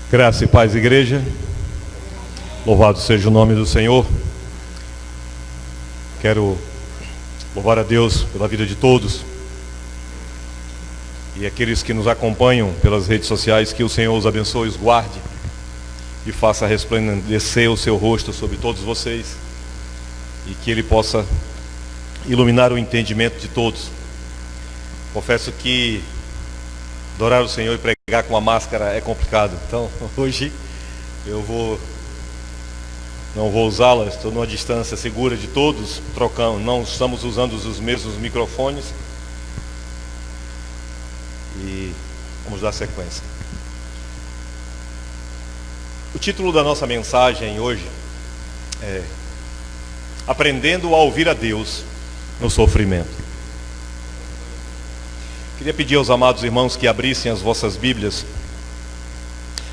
Graça e paz, igreja. Louvado seja o nome do Senhor. Quero louvar a Deus pela vida de todos e aqueles que nos acompanham pelas redes sociais. Que o Senhor os abençoe, os guarde e faça resplandecer o seu rosto sobre todos vocês, e que Ele possa iluminar o entendimento de todos. Confesso que adorar o Senhor e pregar com a máscara é complicado, então hoje eu não vou usá-la. Estou numa distância segura de todos, não estamos usando os mesmos microfones, e vamos dar sequência. O título da nossa mensagem hoje é Aprendendo a ouvir a Deus no sofrimento. Queria pedir aos amados irmãos que abrissem as vossas Bíblias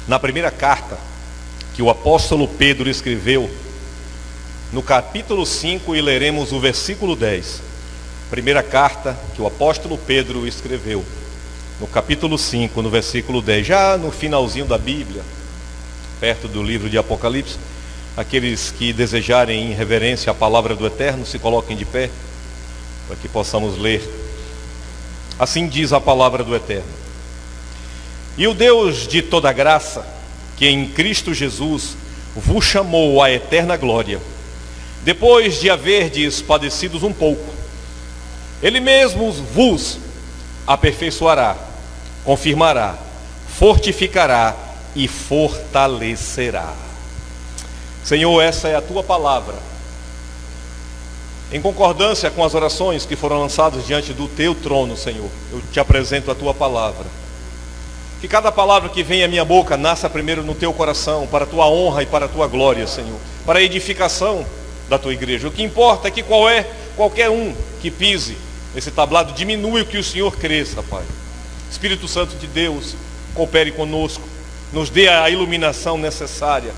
na primeira carta que o apóstolo Pedro escreveu, no capítulo 5, e leremos o versículo 10. Primeira carta que o apóstolo Pedro escreveu, no capítulo 5, no versículo 10, já no finalzinho da Bíblia, perto do livro de Apocalipse. Aqueles que desejarem em reverência a palavra do Eterno, se coloquem de pé, para que possamos ler. Assim diz a palavra do Eterno: E o Deus de toda graça, que em Cristo Jesus vos chamou à eterna glória, depois de haverdes padecidos um pouco, Ele mesmo vos aperfeiçoará, confirmará, fortificará e fortalecerá. Senhor, essa é a Tua palavra, em concordância com as orações que foram lançadas diante do Teu trono, Senhor. Eu te apresento a Tua palavra. Que cada palavra que vem à minha boca nasça primeiro no Teu coração, para a Tua honra e para a Tua glória, Senhor, para a edificação da Tua igreja. O que importa é que qualquer um que pise esse tablado diminui, o que o Senhor cresça, Pai. Espírito Santo de Deus, coopere conosco, nos dê a iluminação necessária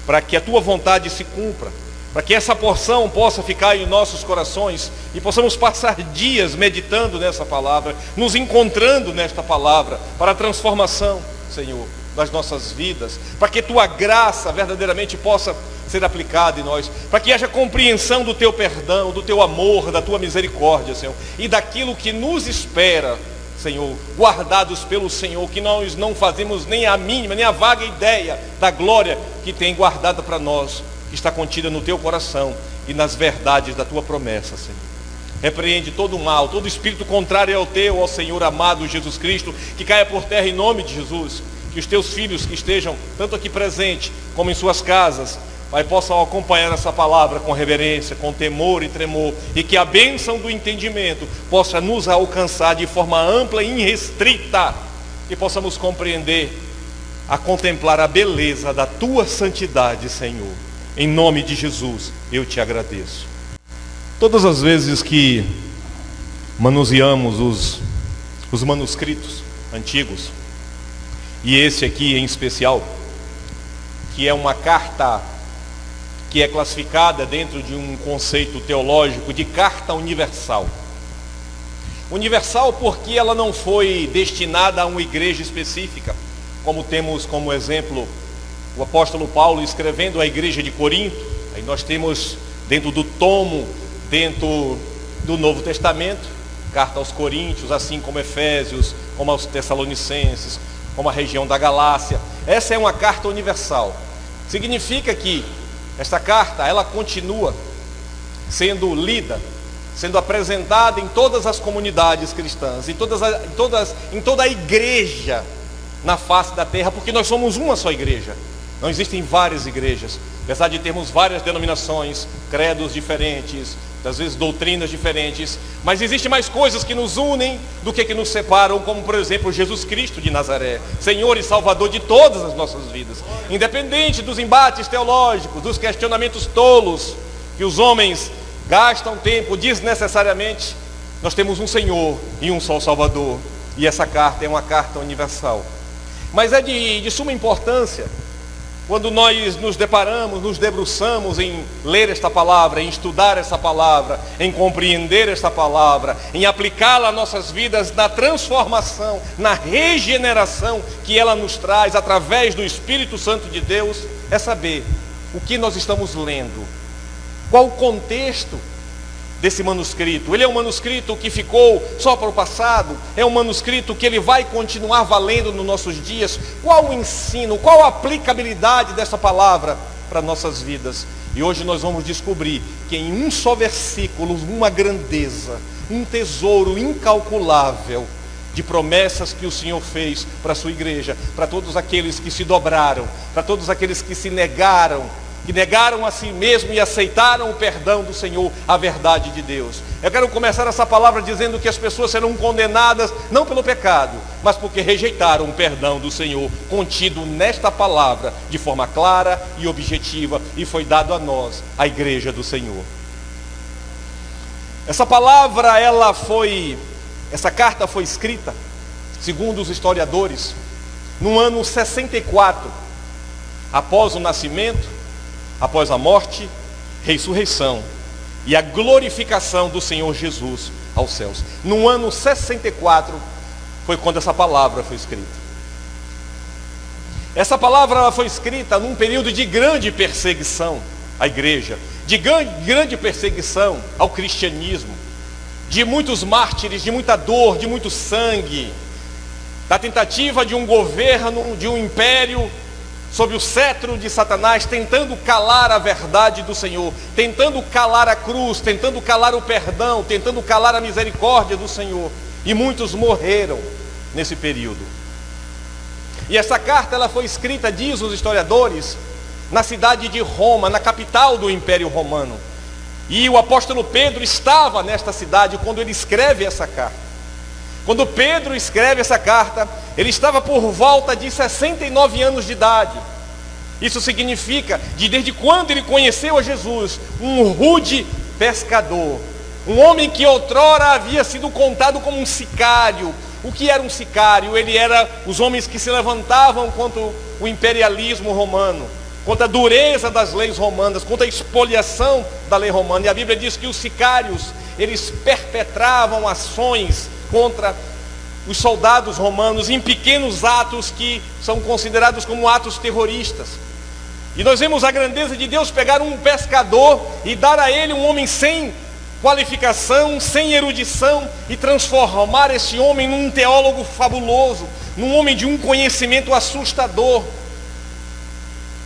para que a Tua vontade se cumpra, para que essa porção possa ficar em nossos corações e possamos passar dias meditando nessa palavra, nos encontrando nesta palavra, para a transformação, Senhor, das nossas vidas, para que Tua graça verdadeiramente possa ser aplicada em nós, para que haja compreensão do Teu perdão, do Teu amor, da Tua misericórdia, Senhor, e daquilo que nos espera, Senhor, guardados pelo Senhor, que nós não fazemos nem a mínima, nem a vaga ideia da glória que tem guardada para nós, que está contida no Teu coração e nas verdades da Tua promessa, Senhor. Repreende todo o mal, todo espírito contrário ao Teu, ao Senhor amado Jesus Cristo, que caia por terra em nome de Jesus. Que os Teus filhos que estejam tanto aqui presentes como em suas casas, Pai, possam acompanhar essa palavra com reverência, com temor e tremor, e que a bênção do entendimento possa nos alcançar de forma ampla e irrestrita, e possamos compreender, a contemplar a beleza da Tua santidade, Senhor. Em nome de Jesus, eu Te agradeço. Todas as vezes que manuseamos os manuscritos antigos, e esse aqui em especial, que é uma carta que é classificada dentro de um conceito teológico de carta universal. Universal porque ela não foi destinada a uma igreja específica, como temos como exemplo o apóstolo Paulo escrevendo à igreja de Corinto. Aí nós temos dentro do tomo, dentro do Novo Testamento, carta aos Coríntios, assim como Efésios, como aos Tessalonicenses, como a região da Galácia. Essa é uma carta universal. Significa que esta carta, ela continua sendo lida, sendo apresentada em todas as comunidades cristãs, em toda a igreja na face da terra, porque nós somos uma só igreja. Não existem várias igrejas, apesar de termos várias denominações, credos diferentes, às vezes doutrinas diferentes, mas existem mais coisas que nos unem do que nos separam, como por exemplo Jesus Cristo de Nazaré, Senhor e Salvador de todas as nossas vidas. Independente dos embates teológicos, dos questionamentos tolos que os homens gastam tempo desnecessariamente, nós temos um Senhor e um só Salvador, e essa carta é uma carta universal. Mas é de suma importância Quando nós nos deparamos, nos debruçamos em ler esta palavra, em estudar essa palavra, em compreender esta palavra, em aplicá-la às nossas vidas, na transformação, na regeneração que ela nos traz através do Espírito Santo de Deus, é saber o que nós estamos lendo, qual o contexto desse manuscrito. Ele é um manuscrito que ficou só para o passado? É um manuscrito que ele vai continuar valendo nos nossos dias? Qual o ensino, qual a aplicabilidade dessa palavra para nossas vidas? E hoje nós vamos descobrir que em um só versículo, uma grandeza, um tesouro incalculável de promessas que o Senhor fez para a sua igreja, para todos aqueles que se dobraram, para todos aqueles que se negaram, que negaram a si mesmo e aceitaram o perdão do Senhor, a verdade de Deus. Eu quero começar essa palavra dizendo que as pessoas serão condenadas não pelo pecado, mas porque rejeitaram o perdão do Senhor, contido nesta palavra, de forma clara e objetiva, e foi dado a nós, a igreja do Senhor. Essa palavra, essa carta foi escrita, segundo os historiadores, no ano 64, após o nascimento, após a morte, ressurreição e a glorificação do Senhor Jesus aos céus. No ano 64 foi quando essa palavra foi escrita. Essa palavra foi escrita num período de grande perseguição à igreja, de grande perseguição ao cristianismo, de muitos mártires, de muita dor, de muito sangue, da tentativa de um governo, de um império sob o cetro de Satanás, tentando calar a verdade do Senhor, tentando calar a cruz, tentando calar o perdão, tentando calar a misericórdia do Senhor. E muitos morreram nesse período. E essa carta ela foi escrita, diz os historiadores, na cidade de Roma, na capital do Império Romano. E o apóstolo Pedro estava nesta cidade quando ele escreve essa carta. Quando Pedro escreve essa carta, ele estava por volta de 69 anos de idade. Isso significa, desde quando ele conheceu a Jesus, um rude pescador. Um homem que outrora havia sido contado como um sicário. O que era um sicário? Ele era os homens que se levantavam contra o imperialismo romano, contra a dureza das leis romanas, contra a expoliação da lei romana. E a Bíblia diz que os sicários, eles perpetravam ações contra os soldados romanos em pequenos atos que são considerados como atos terroristas. E nós vemos a grandeza de Deus pegar um pescador e dar a ele um homem sem qualificação, sem erudição, e transformar esse homem num teólogo fabuloso, num homem de um conhecimento assustador.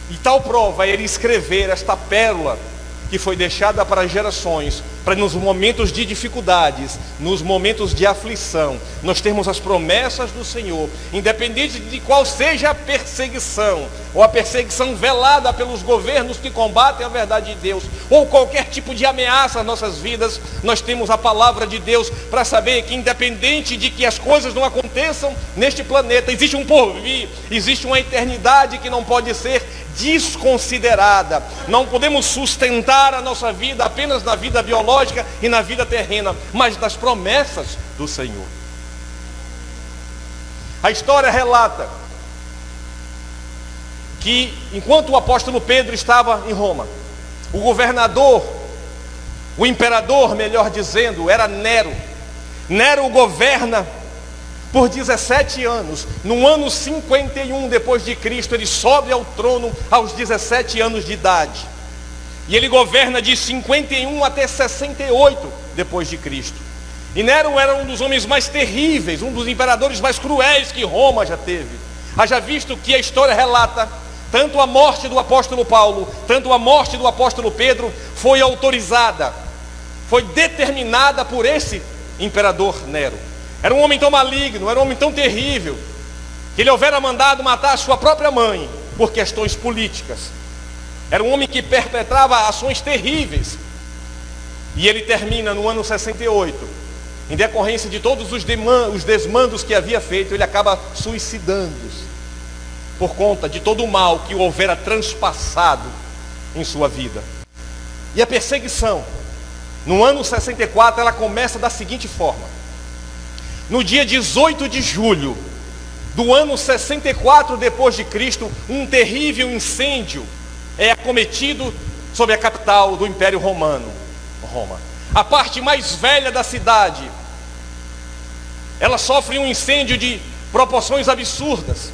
E tal prova é ele escrever esta pérola que foi deixada para gerações, para nos momentos de dificuldades, nos momentos de aflição, nós termos as promessas do Senhor, independente de qual seja a perseguição, ou a perseguição velada pelos governos que combatem a verdade de Deus, ou qualquer tipo de ameaça às nossas vidas, nós temos a palavra de Deus para saber que, independente de que as coisas não aconteçam neste planeta, existe um porvir, existe uma eternidade que não pode ser desconsiderada. Não podemos sustentar a nossa vida apenas na vida biológica e na vida terrena, mas nas promessas do Senhor. A história relata que enquanto o apóstolo Pedro estava em Roma, o governador, o imperador, melhor dizendo, era Nero. Nero governa por 17 anos. No ano 51 depois de Cristo, ele sobe ao trono aos 17 anos de idade. E ele governa de 51 até 68 depois de Cristo. E Nero era um dos homens mais terríveis, um dos imperadores mais cruéis que Roma já teve. Haja visto que a história relata tanto a morte do apóstolo Paulo, tanto a morte do apóstolo Pedro foi autorizada, foi determinada por esse imperador Nero. Era um homem tão maligno, era um homem tão terrível, que ele houvera mandado matar a sua própria mãe por questões políticas. Era um homem que perpetrava ações terríveis. E ele termina no ano 68, em decorrência de todos os desmandos que havia feito, ele acaba suicidando-se, por conta de todo o mal que o houvera transpassado em sua vida. E a perseguição, no ano 64, ela começa da seguinte forma: no dia 18 de julho do ano 64 depois de Cristo, um terrível incêndio é acometido sobre a capital do Império Romano, Roma. A parte mais velha da cidade, ela sofre um incêndio de proporções absurdas,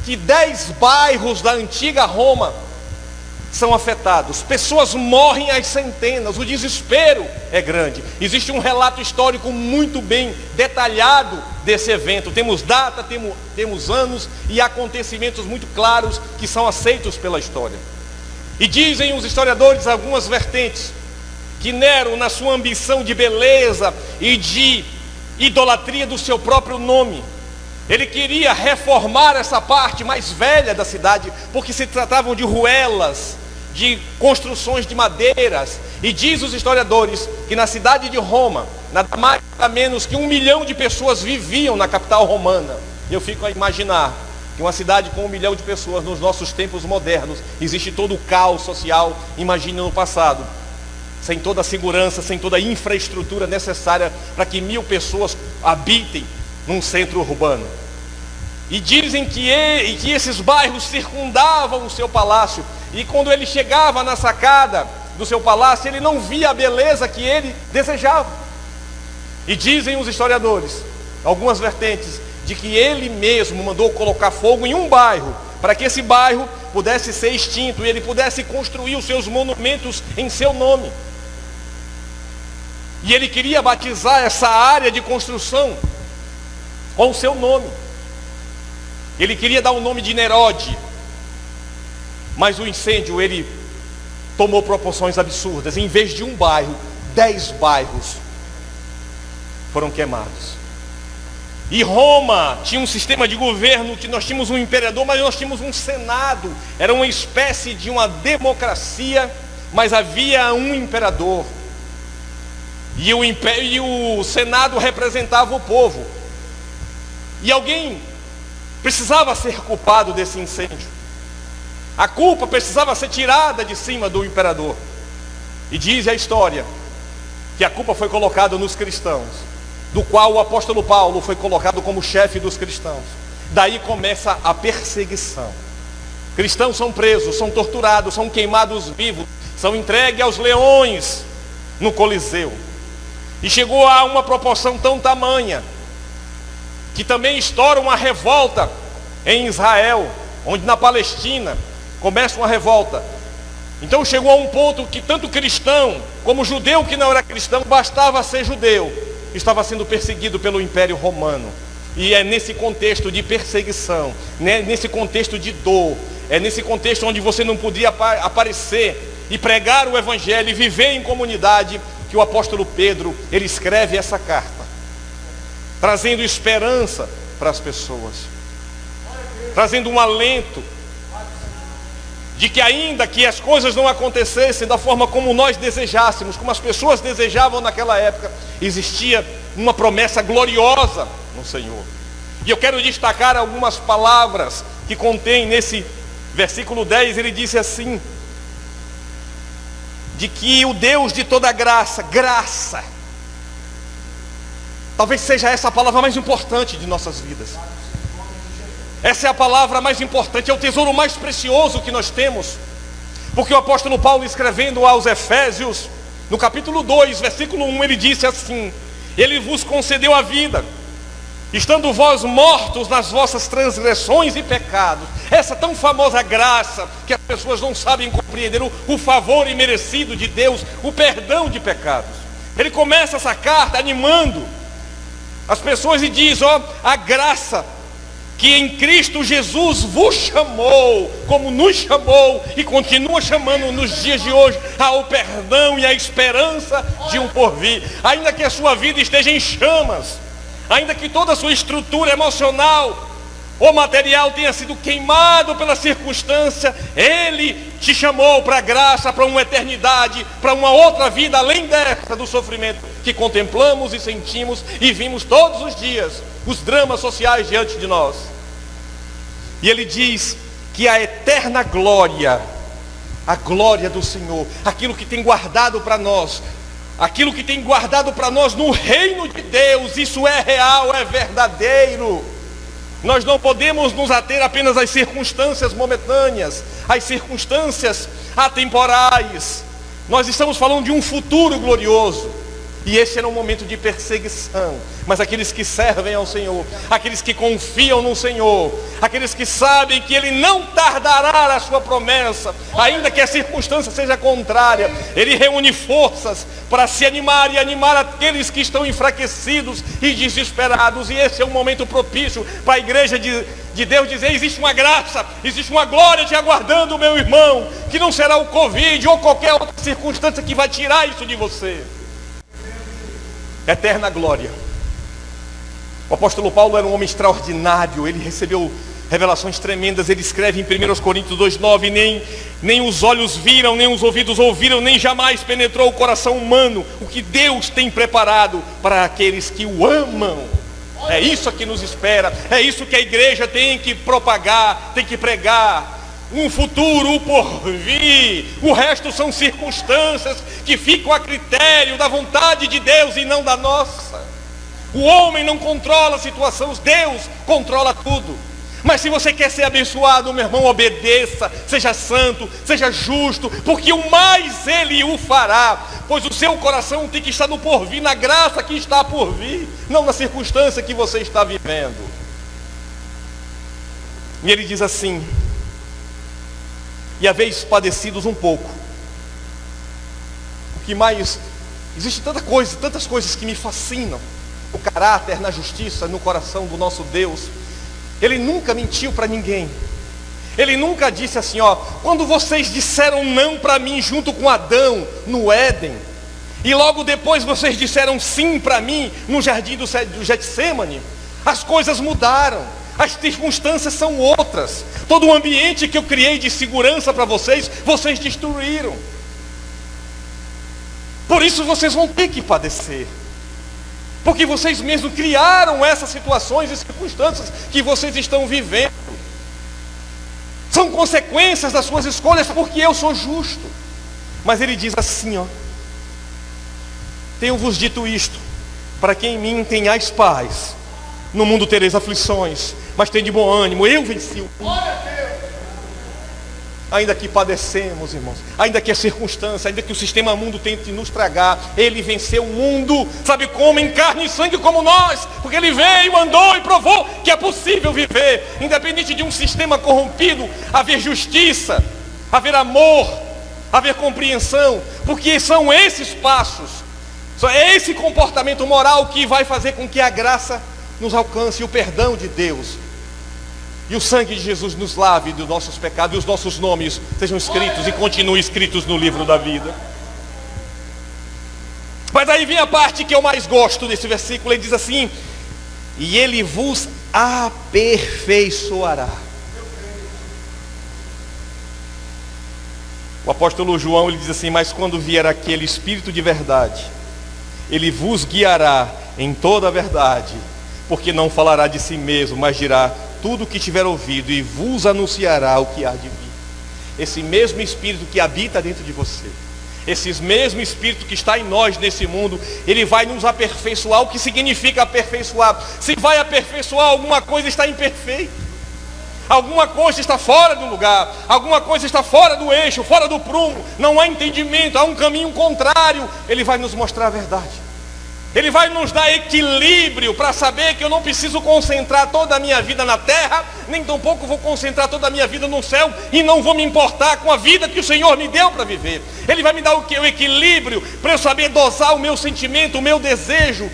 que 10 bairros da antiga Roma são afetados, pessoas morrem às centenas, o desespero é grande. Existe um relato histórico muito bem detalhado desse evento, temos data, temos anos e acontecimentos muito claros que são aceitos pela história. E dizem os historiadores, algumas vertentes, que Nero, na sua ambição de beleza e de idolatria do seu próprio nome, ele queria reformar essa parte mais velha da cidade, porque se tratavam de ruelas, de construções de madeiras. E diz os historiadores que na cidade de Roma, nada mais nada menos que 1 milhão de pessoas viviam na capital romana. E eu fico a imaginar que uma cidade com 1 milhão de pessoas nos nossos tempos modernos, existe todo o caos social. Imagine no passado, sem toda a segurança, sem toda a infraestrutura necessária para que 1.000 pessoas habitem num centro urbano. E dizem que esses bairros circundavam o seu palácio, e quando ele chegava na sacada do seu palácio, ele não via a beleza que ele desejava. E dizem os historiadores, algumas vertentes, de que ele mesmo mandou colocar fogo em um bairro, para que esse bairro pudesse ser extinto e ele pudesse construir os seus monumentos em seu nome. E ele queria batizar essa área de construção com o seu nome. Ele queria dar o nome de Nerode, mas o incêndio, ele tomou proporções absurdas. Em vez de um bairro, 10 bairros foram queimados. E Roma tinha um sistema de governo, que nós tínhamos um imperador, mas nós tínhamos um senado. Era uma espécie de uma democracia, mas havia um imperador. E o senado representava o povo. E alguém precisava ser culpado desse incêndio. A culpa precisava ser tirada de cima do imperador. E diz a história que a culpa foi colocada nos cristãos, do qual o apóstolo Paulo foi colocado como chefe dos cristãos. Daí começa a perseguição. Cristãos são presos, são torturados, são queimados vivos, são entregues aos leões no Coliseu. E chegou a uma proporção tão tamanha que também estoura uma revolta em Israel, onde na Palestina começa uma revolta. Então chegou a um ponto que tanto cristão como judeu que não era cristão, bastava ser judeu, estava sendo perseguido pelo Império Romano. E é nesse contexto de perseguição, né, nesse contexto de dor, é nesse contexto onde você não podia aparecer e pregar o Evangelho e viver em comunidade, que o apóstolo Pedro, ele escreve essa carta, trazendo esperança para as pessoas, trazendo um alento de que ainda que as coisas não acontecessem da forma como nós desejássemos, como as pessoas desejavam naquela época, existia uma promessa gloriosa no Senhor. E eu quero destacar algumas palavras que contém nesse versículo 10, ele disse assim, de que o Deus de toda graça, talvez seja essa a palavra mais importante de nossas vidas. Essa é a palavra mais importante, é o tesouro mais precioso que nós temos. Porque o apóstolo Paulo, escrevendo aos Efésios, no capítulo 2, versículo 1, ele disse assim: ele vos concedeu a vida, estando vós mortos nas vossas transgressões e pecados. Essa tão famosa graça que as pessoas não sabem compreender, o favor imerecido de Deus, o perdão de pecados. Ele começa essa carta animando as pessoas e diz: a graça que em Cristo Jesus vos chamou, como nos chamou e continua chamando nos dias de hoje, ao perdão e à esperança de um porvir. Ainda que a sua vida esteja em chamas, ainda que toda a sua estrutura emocional ou material tenha sido queimado pela circunstância, Ele te chamou para a graça, para uma eternidade, para uma outra vida além dessa do sofrimento que contemplamos e sentimos e vimos todos os dias, os dramas sociais diante de nós. E Ele diz que a eterna glória, a glória do Senhor, aquilo que tem guardado para nós, aquilo que tem guardado para nós no reino de Deus, isso é real, é verdadeiro. Nós não podemos nos ater apenas às circunstâncias momentâneas, às circunstâncias atemporais. Nós estamos falando de um futuro glorioso. E esse era um momento de perseguição. Mas aqueles que servem ao Senhor, aqueles que confiam no Senhor, aqueles que sabem que Ele não tardará a sua promessa, ainda que a circunstância seja contrária, Ele reúne forças para se animar e animar aqueles que estão enfraquecidos e desesperados. E esse é um momento propício para a igreja de Deus dizer: existe uma graça, existe uma glória te aguardando, meu irmão, que não será o Covid ou qualquer outra circunstância que vai tirar isso de você. Eterna glória. O apóstolo Paulo era um homem extraordinário. Ele recebeu revelações tremendas. Ele escreve em 1 Coríntios 2,9: nem os olhos viram, nem os ouvidos ouviram, nem jamais penetrou o coração humano o que Deus tem preparado para aqueles que o amam. É isso que nos espera. É isso que a igreja tem que propagar, tem que pregar. Um futuro por vir. O resto são circunstâncias que ficam a critério da vontade de Deus e não da nossa. O homem não controla as situações, Deus controla tudo. Mas se você quer ser abençoado, meu irmão, obedeça, seja santo, seja justo, porque o mais Ele o fará. Pois o seu coração tem que estar no porvir, na graça que está por vir, não na circunstância que você está vivendo. E ele diz assim: e haveis padecidos um pouco. O que mais? Existe tantas coisas que me fascinam. O caráter, na justiça, no coração do nosso Deus. Ele nunca mentiu para ninguém. Ele nunca disse assim: ó, quando vocês disseram não para mim junto com Adão no Éden, e logo depois vocês disseram sim para mim no jardim do Getsêmani, as coisas mudaram. As circunstâncias são outras. Todo o ambiente que eu criei de segurança para vocês, vocês destruíram. Por isso vocês vão ter que padecer. Porque vocês mesmos criaram essas situações e circunstâncias que vocês estão vivendo. São consequências das suas escolhas, porque eu sou justo. Mas ele diz assim, ó: tenho-vos dito isto, para que em mim tenhais paz. No mundo tereis aflições, mas tem de bom ânimo, eu venci o mundo. Ainda que padecemos, irmãos, ainda que a circunstância, ainda que o sistema mundo tente nos tragar, Ele venceu o mundo. Sabe como? Em carne e sangue como nós. Porque Ele veio, andou e provou que é possível viver, independente de um sistema corrompido, haver justiça, haver amor, haver compreensão. Porque são esses passos, é esse comportamento moral que vai fazer com que a graça nos alcance, e o perdão de Deus e o sangue de Jesus nos lave dos nossos pecados, e os nossos nomes sejam escritos e continuem escritos no livro da vida. Mas aí vem a parte que eu mais gosto desse versículo. Ele diz assim: e Ele vos aperfeiçoará. O apóstolo João, ele diz assim: mas quando vier aquele Espírito de verdade, Ele vos guiará em toda a verdade, porque não falará de si mesmo, mas dirá tudo o que tiver ouvido, e vos anunciará o que há de vir. Esse mesmo Espírito que habita dentro de você, esse mesmo Espírito que está em nós nesse mundo, Ele vai nos aperfeiçoar. O que significa aperfeiçoar? Se vai aperfeiçoar, alguma coisa está imperfeita, alguma coisa está fora do lugar, alguma coisa está fora do eixo, fora do prumo, não há entendimento, há um caminho contrário. Ele vai nos mostrar a verdade. Ele vai nos dar equilíbrio para saber que eu não preciso concentrar toda a minha vida na terra, nem tampouco vou concentrar toda a minha vida no céu, e não vou me importar com a vida que o Senhor me deu para viver. Ele vai me dar o que? O equilíbrio, para eu saber dosar o meu sentimento, o meu desejo,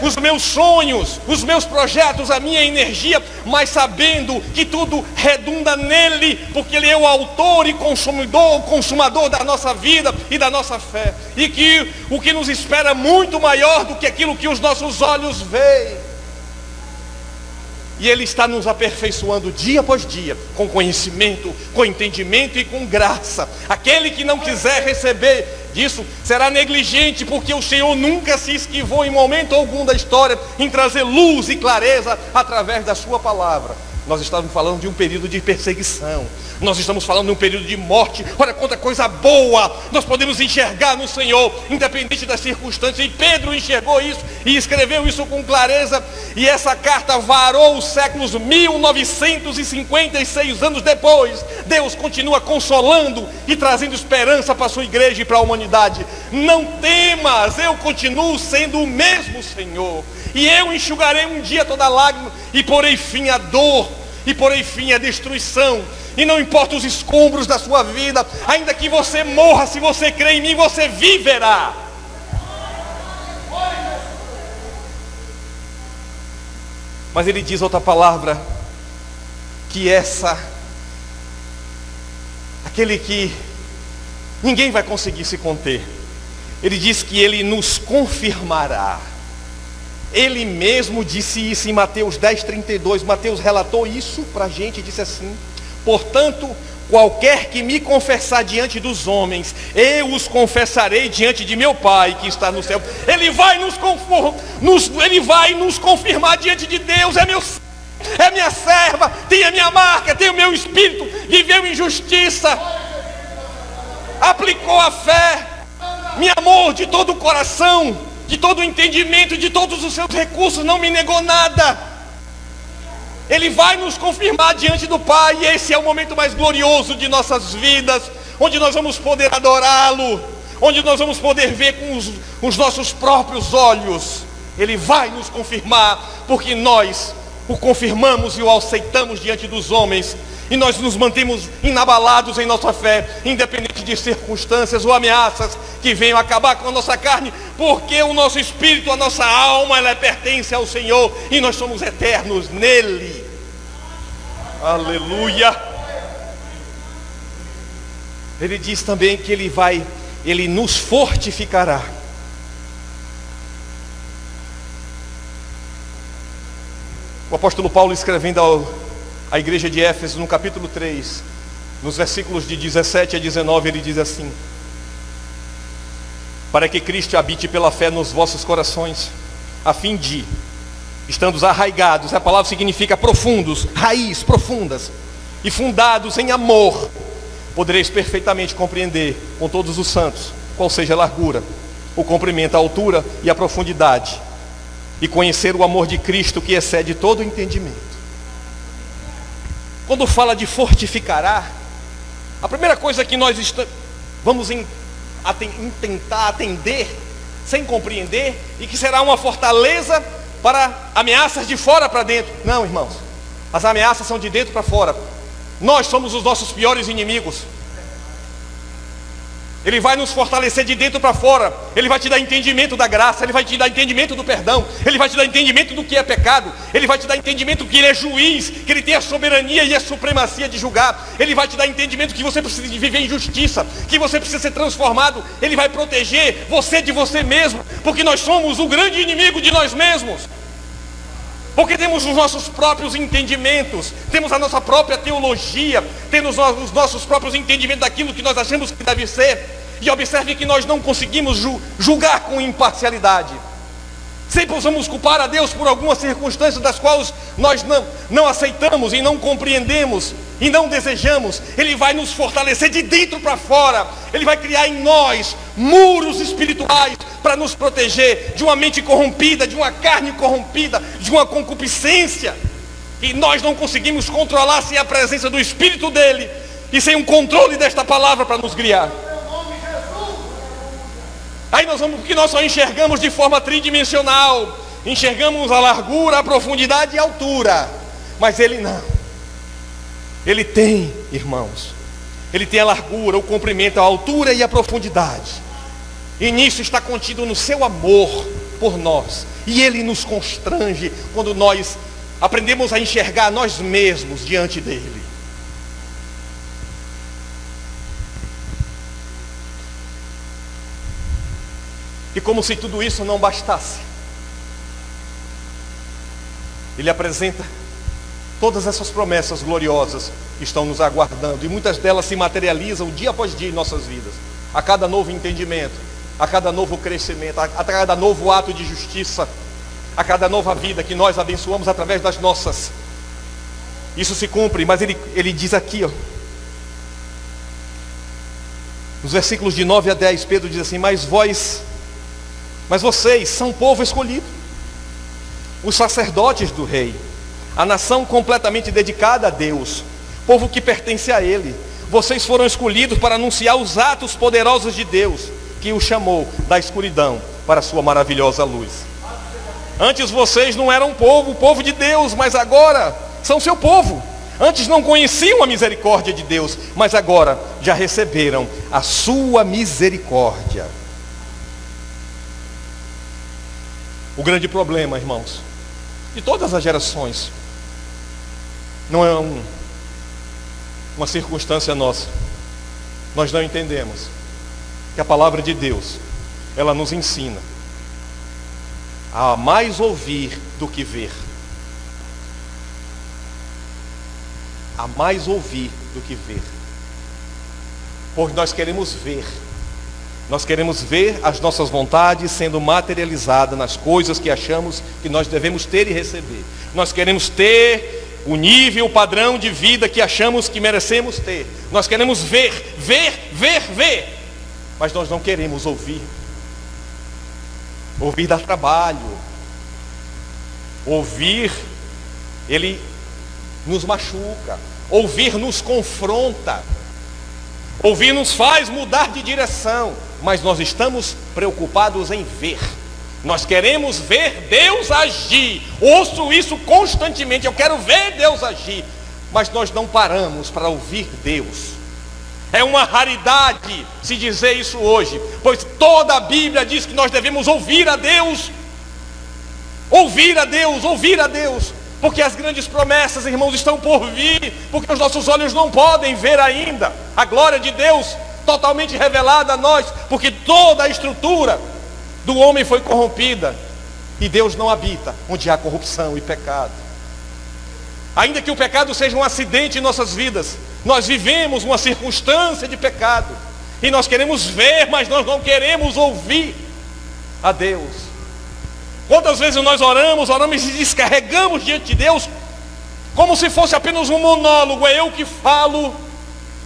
os meus sonhos, os meus projetos, a minha energia, mas sabendo que tudo redunda nele, porque Ele é o autor e consumador da nossa vida e da nossa fé, e que o que nos espera é muito maior do que aquilo que os nossos olhos veem. E Ele está nos aperfeiçoando dia após dia, com conhecimento, com entendimento e com graça. Aquele que não quiser receber disso será negligente, porque o Senhor nunca se esquivou em momento algum da história em trazer luz e clareza através da sua palavra. Nós estamos falando de um período de perseguição. Nós estamos falando de um período de morte. Olha quanta coisa boa nós podemos enxergar no Senhor, independente das circunstâncias. E Pedro enxergou isso e escreveu isso com clareza. E essa carta varou os séculos 1956 anos depois. Deus continua consolando e trazendo esperança para a sua igreja e para a humanidade. Não temas, eu continuo sendo o mesmo Senhor. E eu enxugarei um dia toda lágrima e porei fim à dor, e porei fim à destruição. E não importa os escombros da sua vida, ainda que você morra, se você crê em mim, você viverá. Mas ele diz outra palavra, que aquele que ninguém vai conseguir se conter. Ele diz que ele nos confirmará. Ele mesmo disse isso em Mateus 10:32. Mateus relatou isso para a gente e disse assim: portanto, qualquer que me confessar diante dos homens, eu os confessarei diante de meu Pai que está no céu. Ele vai nos confirmar diante de Deus. É minha serva, tem a minha marca, tem o meu espírito, viveu em justiça, aplicou a fé, me amou de todo o coração, de todo o entendimento, de todos os seus recursos, não me negou nada. Ele vai nos confirmar diante do Pai, e esse é o momento mais glorioso de nossas vidas, onde nós vamos poder adorá-lo, onde nós vamos poder ver com os nossos próprios olhos. Ele vai nos confirmar, porque nós o confirmamos e o aceitamos diante dos homens, e nós nos mantemos inabalados em nossa fé, independente de circunstâncias ou ameaças que venham acabar com a nossa carne, porque o nosso espírito, a nossa alma, ela pertence ao Senhor, e nós somos eternos nele. Aleluia. Ele diz também que ele nos fortificará. O apóstolo Paulo, escrevendo à igreja de Éfeso, no capítulo 3, nos versículos de 17 a 19, ele diz assim: para que Cristo habite pela fé nos vossos corações, a fim de, estando arraigados, a palavra significa profundos, raiz profundas, e fundados em amor, podereis perfeitamente compreender com todos os santos qual seja a largura, o comprimento, a altura e a profundidade, e conhecer o amor de Cristo que excede todo o entendimento. Quando fala de fortificará, a primeira coisa que nós vamos tentar atender, sem compreender, e que será uma fortaleza para ameaças de fora para dentro. Não, irmãos, as ameaças são de dentro para fora. Nós somos os nossos piores inimigos. Ele vai nos fortalecer de dentro para fora. Ele vai te dar entendimento da graça, ele vai te dar entendimento do perdão, ele vai te dar entendimento do que é pecado, ele vai te dar entendimento que ele é juiz, que ele tem a soberania e a supremacia de julgar. Ele vai te dar entendimento que você precisa de viver em justiça, que você precisa ser transformado. Ele vai proteger você de você mesmo, porque nós somos o grande inimigo de nós mesmos. Porque temos os nossos próprios entendimentos, temos a nossa própria teologia, temos os nossos próprios entendimentos daquilo que nós achamos que deve ser. E observe que nós não conseguimos julgar com imparcialidade. Sempre vamos culpar a Deus por algumas circunstâncias das quais nós não aceitamos e não compreendemos e não desejamos. Ele vai nos fortalecer de dentro para fora. Ele vai criar em nós muros espirituais para nos proteger de uma mente corrompida, de uma carne corrompida, de uma concupiscência. E nós não conseguimos controlar sem a presença do Espírito dele e sem um controle desta palavra para nos guiar. Aí porque nós só enxergamos de forma tridimensional, enxergamos a largura, a profundidade e a altura, mas ele não. Ele tem, irmãos, ele tem a largura, o comprimento, a altura e a profundidade, e nisso está contido no seu amor por nós, e ele nos constrange quando nós aprendemos a enxergar nós mesmos diante dele. E como se tudo isso não bastasse, ele apresenta todas essas promessas gloriosas que estão nos aguardando, e muitas delas se materializam dia após dia em nossas vidas, a cada novo entendimento, a cada novo crescimento, a cada novo ato de justiça, a cada nova vida que nós abençoamos através das nossas isso se cumpre, mas ele diz aqui, nos versículos de 9 a 10, Pedro diz assim: mas vocês são povo escolhido, os sacerdotes do rei, a nação completamente dedicada a Deus, povo que pertence a Ele. Vocês foram escolhidos para anunciar os atos poderosos de Deus, que o chamou da escuridão para a sua maravilhosa luz. Antes vocês não eram o povo de Deus, mas agora são seu povo. Antes não conheciam a misericórdia de Deus, mas agora já receberam a sua misericórdia. O grande problema, irmãos, de todas as gerações, não é uma circunstância nossa. Nós não entendemos que a palavra de Deus, ela nos ensina a mais ouvir do que ver. A mais ouvir do que ver. Porque nós queremos ver. Nós queremos ver as nossas vontades sendo materializadas nas coisas que achamos que nós devemos ter e receber. Nós queremos ter o nível, o padrão de vida que achamos que merecemos ter. Nós queremos ver. Mas nós não queremos ouvir. Ouvir dá trabalho. Ouvir, ele nos machuca. Ouvir nos confronta. Ouvir nos faz mudar de direção. Mas nós estamos preocupados em ver. Nós queremos ver Deus agir. Ouço isso constantemente. Eu quero ver Deus agir. Mas nós não paramos para ouvir Deus. É uma raridade se dizer isso hoje, pois toda a Bíblia diz que nós devemos ouvir a Deus. Ouvir a Deus, ouvir a Deus. Porque as grandes promessas, irmãos, estão por vir. Porque os nossos olhos não podem ver ainda a glória de Deus totalmente revelada a nós. Porque toda a estrutura do homem foi corrompida. E Deus não habita onde há corrupção e pecado. Ainda que o pecado seja um acidente em nossas vidas, nós vivemos uma circunstância de pecado. E nós queremos ver, mas nós não queremos ouvir a Deus. Quantas vezes nós oramos e descarregamos diante de Deus, como se fosse apenas um monólogo. É eu que falo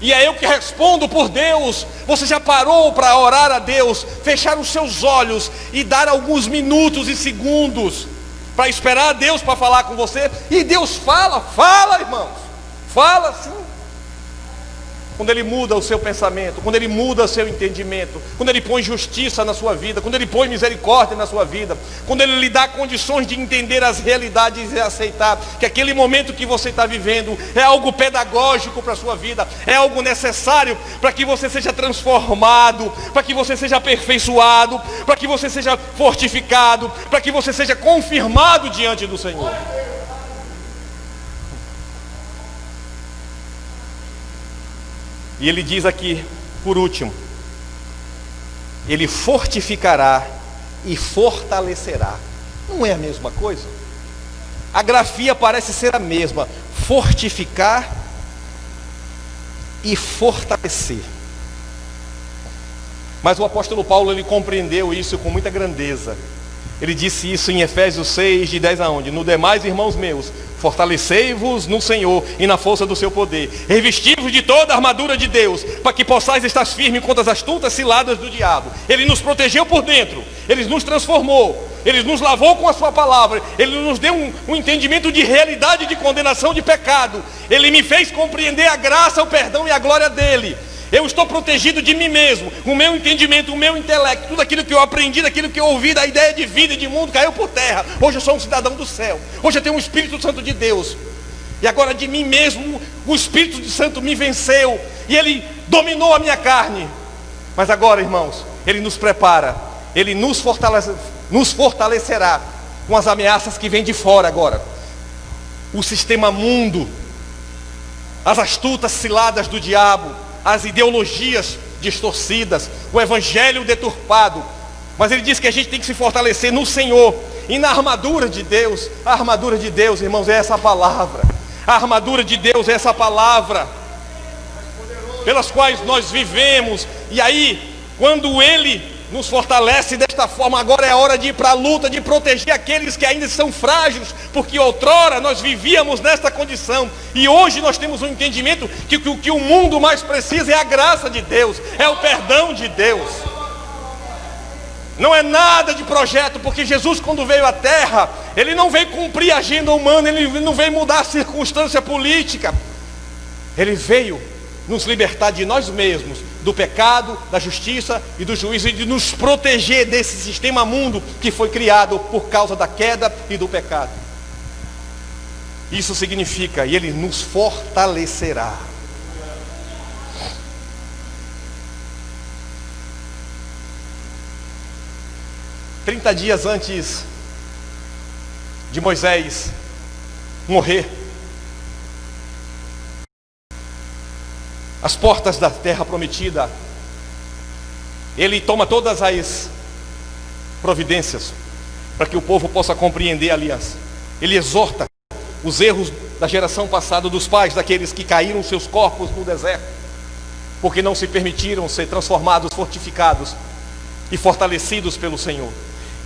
e é eu que respondo por Deus. Você já parou para orar a Deus, fechar os seus olhos e dar alguns minutos e segundos para esperar a Deus para falar com você? E Deus fala, irmãos, fala sim. Quando Ele muda o seu pensamento, quando Ele muda o seu entendimento, quando Ele põe justiça na sua vida, quando Ele põe misericórdia na sua vida, quando Ele lhe dá condições de entender as realidades e aceitar que aquele momento que você está vivendo é algo pedagógico para a sua vida, é algo necessário para que você seja transformado, para que você seja aperfeiçoado, para que você seja fortificado, para que você seja confirmado diante do Senhor. E ele diz aqui, por último, Ele fortificará e fortalecerá. Não é a mesma coisa? A grafia parece ser a mesma: fortificar e fortalecer. Mas o apóstolo Paulo, ele compreendeu isso com muita grandeza. Ele disse isso em Efésios 6, de 10 a 11: no demais, irmãos meus, fortalecei-vos no Senhor e na força do seu poder, revesti-vos de toda a armadura de Deus, para que possais estar firmes contra as astutas ciladas do diabo. Ele nos protegeu por dentro, Ele nos transformou, Ele nos lavou com a sua palavra, Ele nos deu um entendimento de realidade, de condenação de pecado. Ele me fez compreender a graça, o perdão e a glória dele. Eu estou protegido de mim mesmo. O meu entendimento, o meu intelecto, tudo aquilo que eu aprendi, daquilo que eu ouvi, da ideia de vida e de mundo, caiu por terra. Hoje eu sou um cidadão do céu. Hoje eu tenho o Espírito Santo de Deus. E agora de mim mesmo, o Espírito Santo me venceu. E Ele dominou a minha carne. Mas agora, irmãos, Ele nos prepara. Ele nos fortalecerá com as ameaças que vêm de fora agora. O sistema mundo, as astutas ciladas do diabo, as ideologias distorcidas, o evangelho deturpado. Mas ele diz que a gente tem que se fortalecer no Senhor e na armadura de Deus. A armadura de Deus, irmãos, é essa palavra. A armadura de Deus é essa palavra, pelas quais nós vivemos. E aí, quando Ele nos fortalece desta forma. Agora é a hora de ir para a luta, de proteger aqueles que ainda são frágeis, porque outrora nós vivíamos nesta condição, e hoje nós temos um entendimento que o que o mundo mais precisa é a graça de Deus, é o perdão de Deus. Não é nada de projeto, porque Jesus, quando veio à terra, ele não veio cumprir a agenda humana, ele não veio mudar a circunstância política, ele veio nos libertar de nós mesmos, do pecado, da justiça e do juízo, e de nos proteger desse sistema mundo que foi criado por causa da queda e do pecado. Isso significa, e ele nos fortalecerá. Trinta dias antes de Moisés morrer, as portas da terra prometida, ele toma todas as providências para que o povo possa compreender a aliança. Ele exorta os erros da geração passada, dos pais daqueles que caíram seus corpos no deserto, porque não se permitiram ser transformados, fortificados e fortalecidos pelo Senhor.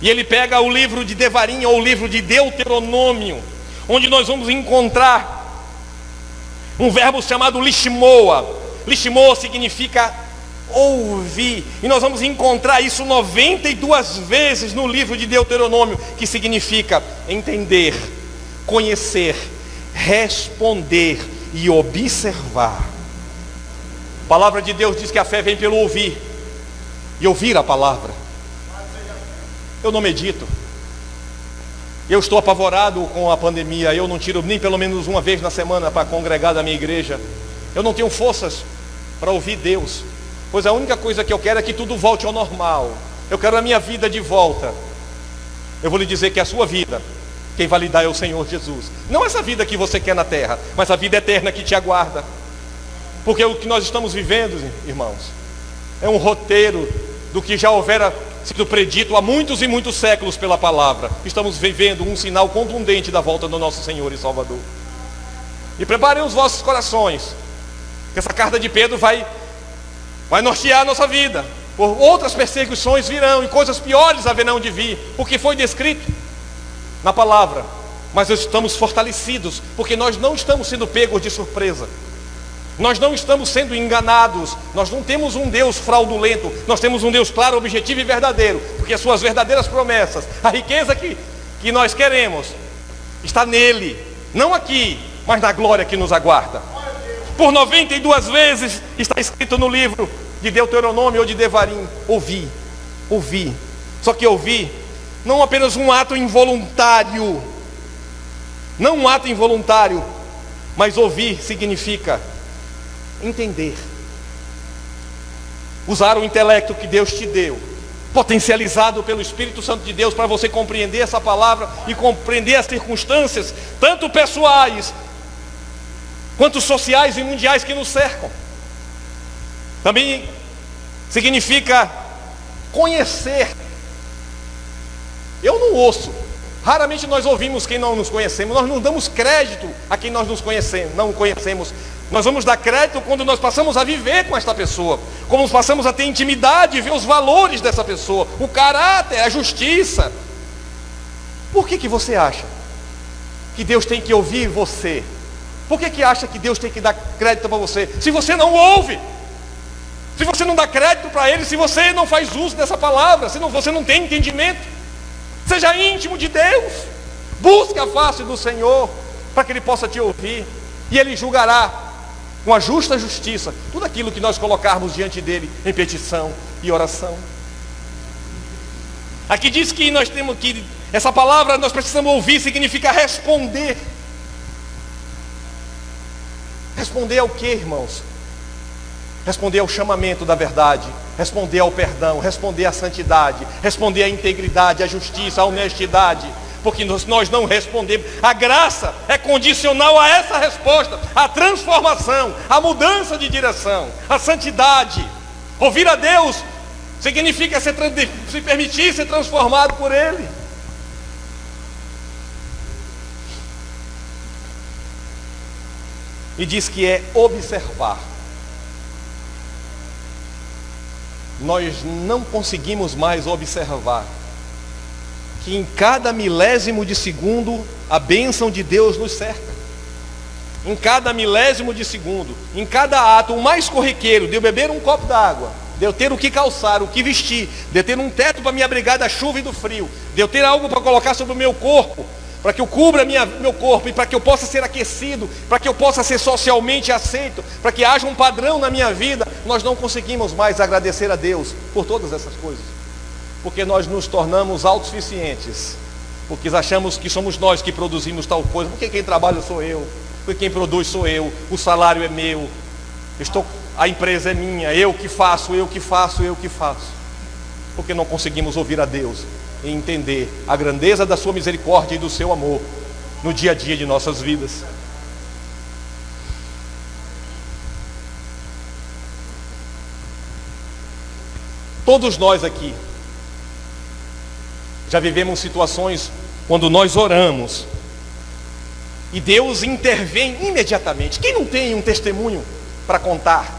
E ele pega o livro de Devarim, ou o livro de Deuteronômio, onde nós vamos encontrar um verbo chamado lishmoa. Lishmoa significa ouvir, e nós vamos encontrar isso 92 vezes no livro de Deuteronômio, que significa entender, conhecer, responder e observar. A palavra de Deus diz que a fé vem pelo ouvir, e ouvir a palavra. Eu não medito, eu estou apavorado com a pandemia, eu não tiro nem pelo menos uma vez na semana para congregar da minha igreja. Eu não tenho forças para ouvir Deus, pois a única coisa que eu quero é que tudo volte ao normal. Eu quero a minha vida de volta. Eu vou lhe dizer que a sua vida, quem vai lhe dar é o Senhor Jesus. Não essa vida que você quer na terra, mas a vida eterna que te aguarda. Porque o que nós estamos vivendo, irmãos, é um roteiro do que já houvera sido predito há muitos e muitos séculos pela palavra. Estamos vivendo um sinal contundente da volta do nosso Senhor e Salvador. E preparem os vossos corações, que essa carta de Pedro vai nortear a nossa vida. Por outras perseguições virão, e coisas piores haverão de vir, porque foi descrito na palavra. Mas estamos fortalecidos, porque nós não estamos sendo pegos de surpresa. Nós não estamos sendo enganados. Nós não temos um Deus fraudulento. Nós temos um Deus claro, objetivo e verdadeiro, porque as suas verdadeiras promessas, a riqueza que nós queremos, está nele, não aqui, mas na glória que nos aguarda. Por 92 vezes está escrito no livro de Deuteronômio ou de Devarim: ouvir, ouvir. Só que ouvir não apenas um ato involuntário, não um ato involuntário, mas ouvir significa entender, usar o intelecto que Deus te deu, potencializado pelo Espírito Santo de Deus, para você compreender essa palavra e compreender as circunstâncias, tanto pessoais quanto sociais e mundiais que nos cercam. Também significa conhecer. Eu não ouço, raramente nós ouvimos quem não nos conhecemos, nós não damos crédito a quem nós não conhecemos. Nós vamos dar crédito quando nós passamos a viver com esta pessoa, quando nós passamos a ter intimidade, ver os valores dessa pessoa, o caráter, a justiça. Por que você acha que Deus tem que ouvir você? Por que acha que Deus tem que dar crédito para você? Se você não ouve, se você não dá crédito para Ele, se você não faz uso dessa palavra, se você não tem entendimento, seja íntimo de Deus, busque a face do Senhor, para que Ele possa te ouvir, e Ele julgará com a justa justiça tudo aquilo que nós colocarmos diante dele em petição e oração. Aqui diz que nós temos que, essa palavra nós precisamos ouvir, significa responder. Responder ao que, irmãos? Responder ao chamamento da verdade, responder ao perdão, responder à santidade, responder à integridade, à justiça, à honestidade. Porque nós não respondemos. A graça é condicional a essa resposta, a transformação, a mudança de direção, a santidade. Ouvir a Deus significa se permitir ser transformado por Ele. E diz que é observar. nós não conseguimos mais observar que em cada milésimo de segundo a bênção de Deus nos cerca. Em cada milésimo de segundo, em cada ato, o mais corriqueiro, de eu beber um copo d'água, de eu ter o que calçar, o que vestir, de eu ter um teto para me abrigar da chuva e do frio, de eu ter algo para colocar sobre o meu corpo, para que eu cubra meu corpo e para que eu possa ser aquecido, para que eu possa ser socialmente aceito, para que haja um padrão na minha vida, nós não conseguimos mais agradecer a Deus por todas essas coisas, porque nós nos tornamos autossuficientes, porque achamos que somos nós que produzimos tal coisa, porque quem trabalha sou eu, porque quem produz sou eu, o salário é meu, a empresa é minha, eu que faço, porque não conseguimos ouvir a Deus e entender a grandeza da sua misericórdia e do seu amor no dia a dia de nossas vidas. Todos nós aqui já vivemos situações quando nós oramos e Deus intervém imediatamente. Quem não tem um testemunho para contar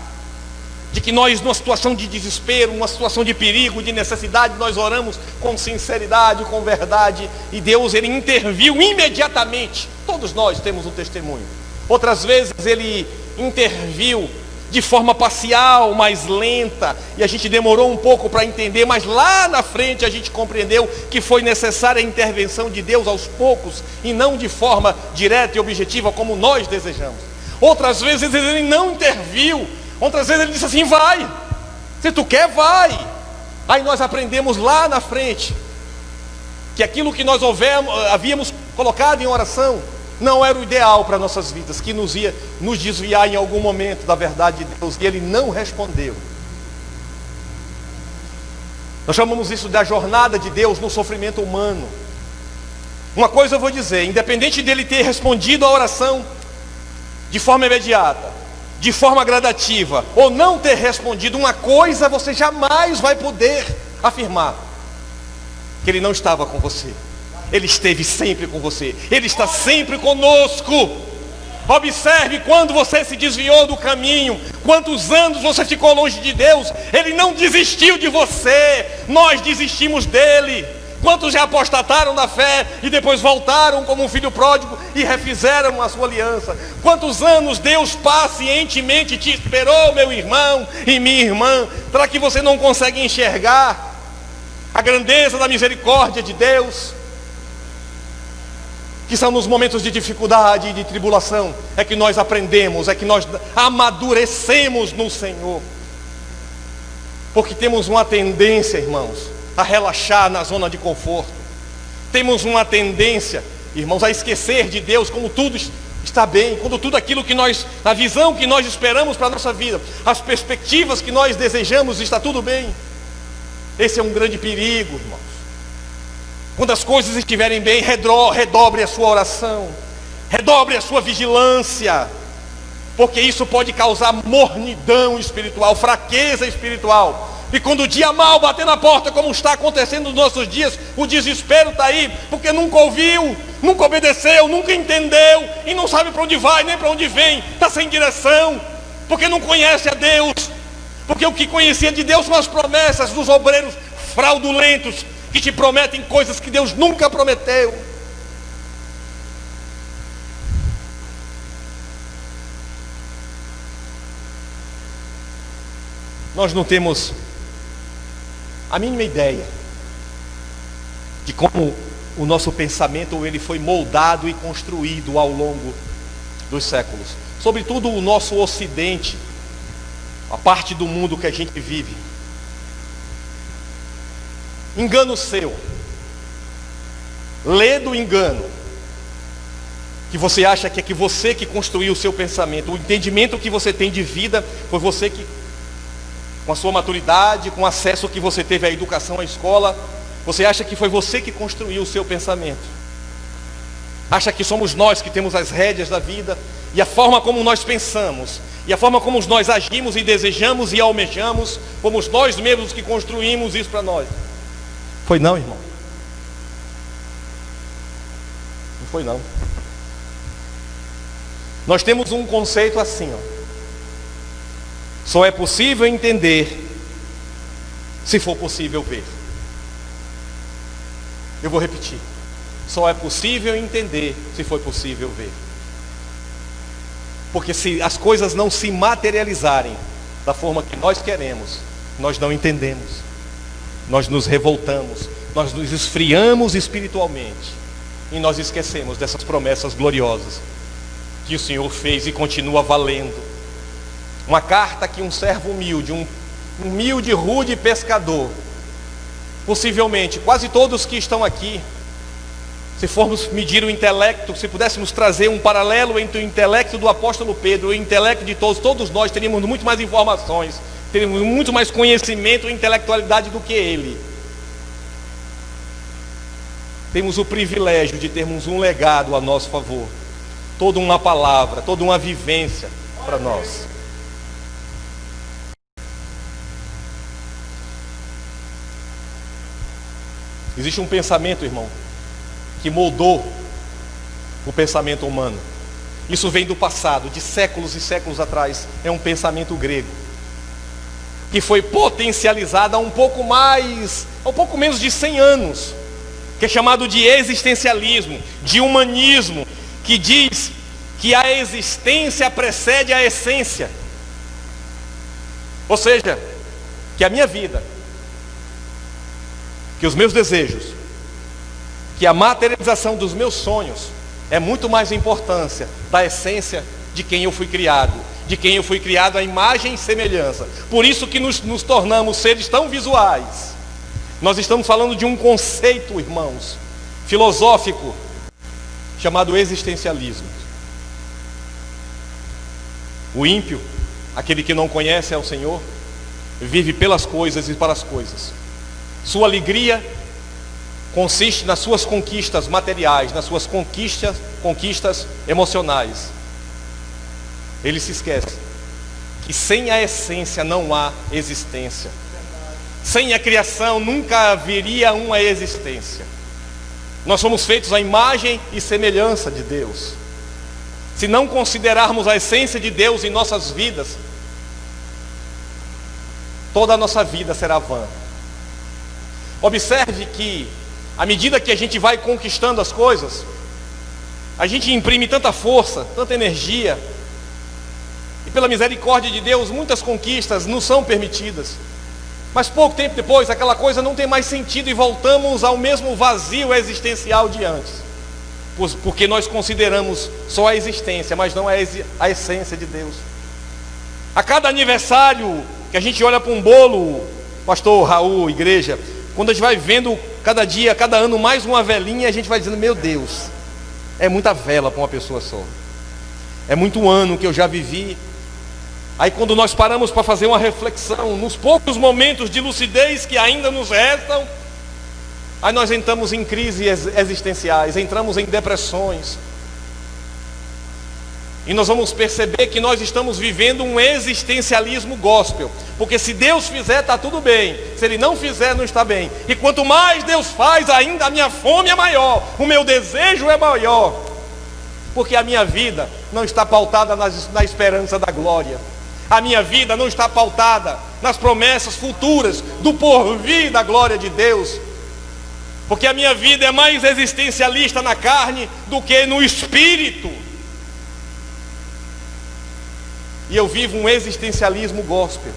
de que nós, numa situação de desespero, uma situação de perigo, de necessidade, nós oramos com sinceridade, com verdade, e Deus, Ele interviu imediatamente? Todos nós temos um testemunho. Outras vezes Ele interviu de forma parcial, mais lenta, e a gente demorou um pouco para entender, mas lá na frente a gente compreendeu que foi necessária a intervenção de Deus aos poucos, e não de forma direta e objetiva como nós desejamos. Outras vezes Ele não interviu, outras vezes Ele disse assim: vai, se tu quer, vai. Aí nós aprendemos lá na frente que aquilo que nós havíamos colocado em oração não era o ideal para nossas vidas, que nos ia nos desviar em algum momento da verdade de Deus, e Ele não respondeu. Nós chamamos isso da jornada de Deus no sofrimento humano. Uma coisa eu vou dizer: independente dele ter respondido a oração de forma imediata, de forma gradativa, ou não ter respondido, uma coisa você jamais vai poder afirmar: que Ele não estava com você. Ele esteve sempre com você, Ele está sempre conosco. Observe quando você se desviou do caminho, quantos anos você ficou longe de Deus. Ele não desistiu de você, nós desistimos dele. Quantos já apostataram da fé e depois voltaram como um filho pródigo e refizeram a sua aliança? Quantos anos Deus pacientemente te esperou, meu irmão e minha irmã, para que você não consegue enxergar a grandeza da misericórdia de Deus? Que são nos momentos de dificuldade e de tribulação é que nós aprendemos, é que nós amadurecemos no Senhor. Porque temos uma tendência, irmãos, a relaxar na zona de conforto. Temos uma tendência, irmãos, a esquecer de Deus como tudo está bem, quando tudo aquilo que nós, a visão que nós esperamos para a nossa vida, as perspectivas que nós desejamos, está tudo bem. Esse é um grande perigo, irmãos. Quando as coisas estiverem bem, redobre a sua oração, redobre a sua vigilância, porque isso pode causar mornidão espiritual, fraqueza espiritual. E quando o dia mal bater na porta, como está acontecendo nos nossos dias, o desespero está aí, porque nunca ouviu, nunca obedeceu, nunca entendeu, e não sabe para onde vai, nem para onde vem, está sem direção, porque não conhece a Deus, porque o que conhecia de Deus são as promessas dos obreiros fraudulentos, que te prometem coisas que Deus nunca prometeu. Nós não temos a mínima ideia de como o nosso pensamento ele foi moldado e construído ao longo dos séculos. Sobretudo o nosso ocidente, a parte do mundo que a gente vive. Engano seu, lê do engano, que você acha que é que você que construiu o seu pensamento, o entendimento que você tem de vida, foi você que, com a sua maturidade, com o acesso que você teve à educação, à escola, você acha que foi você que construiu o seu pensamento, acha que somos nós que temos as rédeas da vida, e a forma como nós pensamos, e a forma como nós agimos e desejamos e almejamos, fomos nós mesmos que construímos isso para nós. Foi não, irmão. Não foi não. Nós temos um conceito assim, ó. Só é possível entender se for possível ver. Eu vou repetir. Só é possível entender se for possível ver. Porque se as coisas não se materializarem da forma que nós queremos, nós não entendemos. Nós nos revoltamos, nós nos esfriamos espiritualmente e nós esquecemos dessas promessas gloriosas que o Senhor fez e continua valendo. Uma carta que um servo humilde, um humilde, rude pescador, possivelmente quase todos que estão aqui, se formos medir o intelecto, se pudéssemos trazer um paralelo entre o intelecto do apóstolo Pedro e o intelecto de todos nós teríamos muito mais informações, teríamos muito mais conhecimento e intelectualidade do que ele. Temos o privilégio de termos um legado a nosso favor, toda uma palavra, toda uma vivência para nós. Existe um pensamento, irmão, que moldou o pensamento humano. Isso vem do passado, de séculos e séculos atrás. É um pensamento grego, que foi potencializado há um pouco menos de 100 anos, que é chamado de existencialismo, de humanismo, que diz que a existência precede a essência. Ou seja, que a minha vida, que os meus desejos, que a materialização dos meus sonhos é muito mais importância da essência de quem eu fui criado, de quem eu fui criado à imagem e semelhança. Por isso que nos tornamos seres tão visuais. Nós estamos falando de um conceito, irmãos, filosófico, chamado existencialismo. O ímpio, aquele que não conhece ao Senhor, vive pelas coisas e para as coisas. Sua alegria consiste nas suas conquistas materiais, nas suas conquistas emocionais. Ele se esquece que sem a essência não há existência. Sem a criação nunca haveria uma existência. Nós somos feitos à imagem e semelhança de Deus. Se não considerarmos a essência de Deus em nossas vidas, toda a nossa vida será vã. Observe que, à medida que a gente vai conquistando as coisas, a gente imprime tanta força, tanta energia, e pela misericórdia de Deus, muitas conquistas nos são permitidas. Mas pouco tempo depois, aquela coisa não tem mais sentido e voltamos ao mesmo vazio existencial de antes. Porque nós consideramos só a existência, mas não a essência de Deus. A cada aniversário que a gente olha para um bolo, pastor Raul, igreja, quando a gente vai vendo cada dia, cada ano mais uma velinha, a gente vai dizendo, meu Deus, é muita vela para uma pessoa só. É muito ano que eu já vivi. Aí quando nós paramos para fazer uma reflexão, nos poucos momentos de lucidez que ainda nos restam, aí nós entramos em crises existenciais, entramos em depressões. E nós vamos perceber que nós estamos vivendo um existencialismo gospel. Porque se Deus fizer, está tudo bem. Se Ele não fizer, não está bem. E quanto mais Deus faz, ainda a minha fome é maior. O meu desejo é maior. Porque a minha vida não está pautada na esperança da glória. A minha vida não está pautada nas promessas futuras do porvir da glória de Deus. Porque a minha vida é mais existencialista na carne do que no espírito. E eu vivo um existencialismo gospel.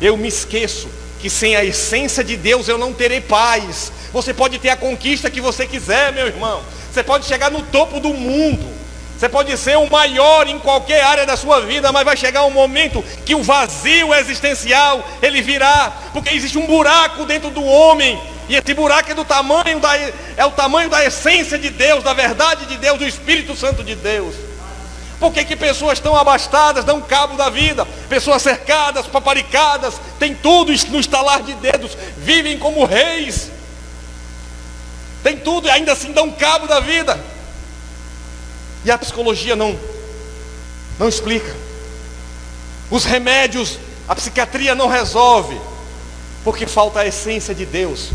Eu me esqueço que sem a essência de Deus eu não terei paz. Você pode ter a conquista que você quiser, meu irmão. Você pode chegar no topo do mundo. Você pode ser o maior em qualquer área da sua vida, mas vai chegar um momento que o vazio existencial, ele virá. Porque existe um buraco dentro do homem. E esse buraco é o tamanho da essência de Deus, da verdade de Deus, do Espírito Santo de Deus. Por que pessoas tão abastadas dão cabo da vida? Pessoas cercadas, paparicadas, tem tudo no estalar de dedos, vivem como reis, tem tudo e ainda assim dão cabo da vida. E a psicologia não explica. Os remédios, a psiquiatria não resolve, porque falta a essência de Deus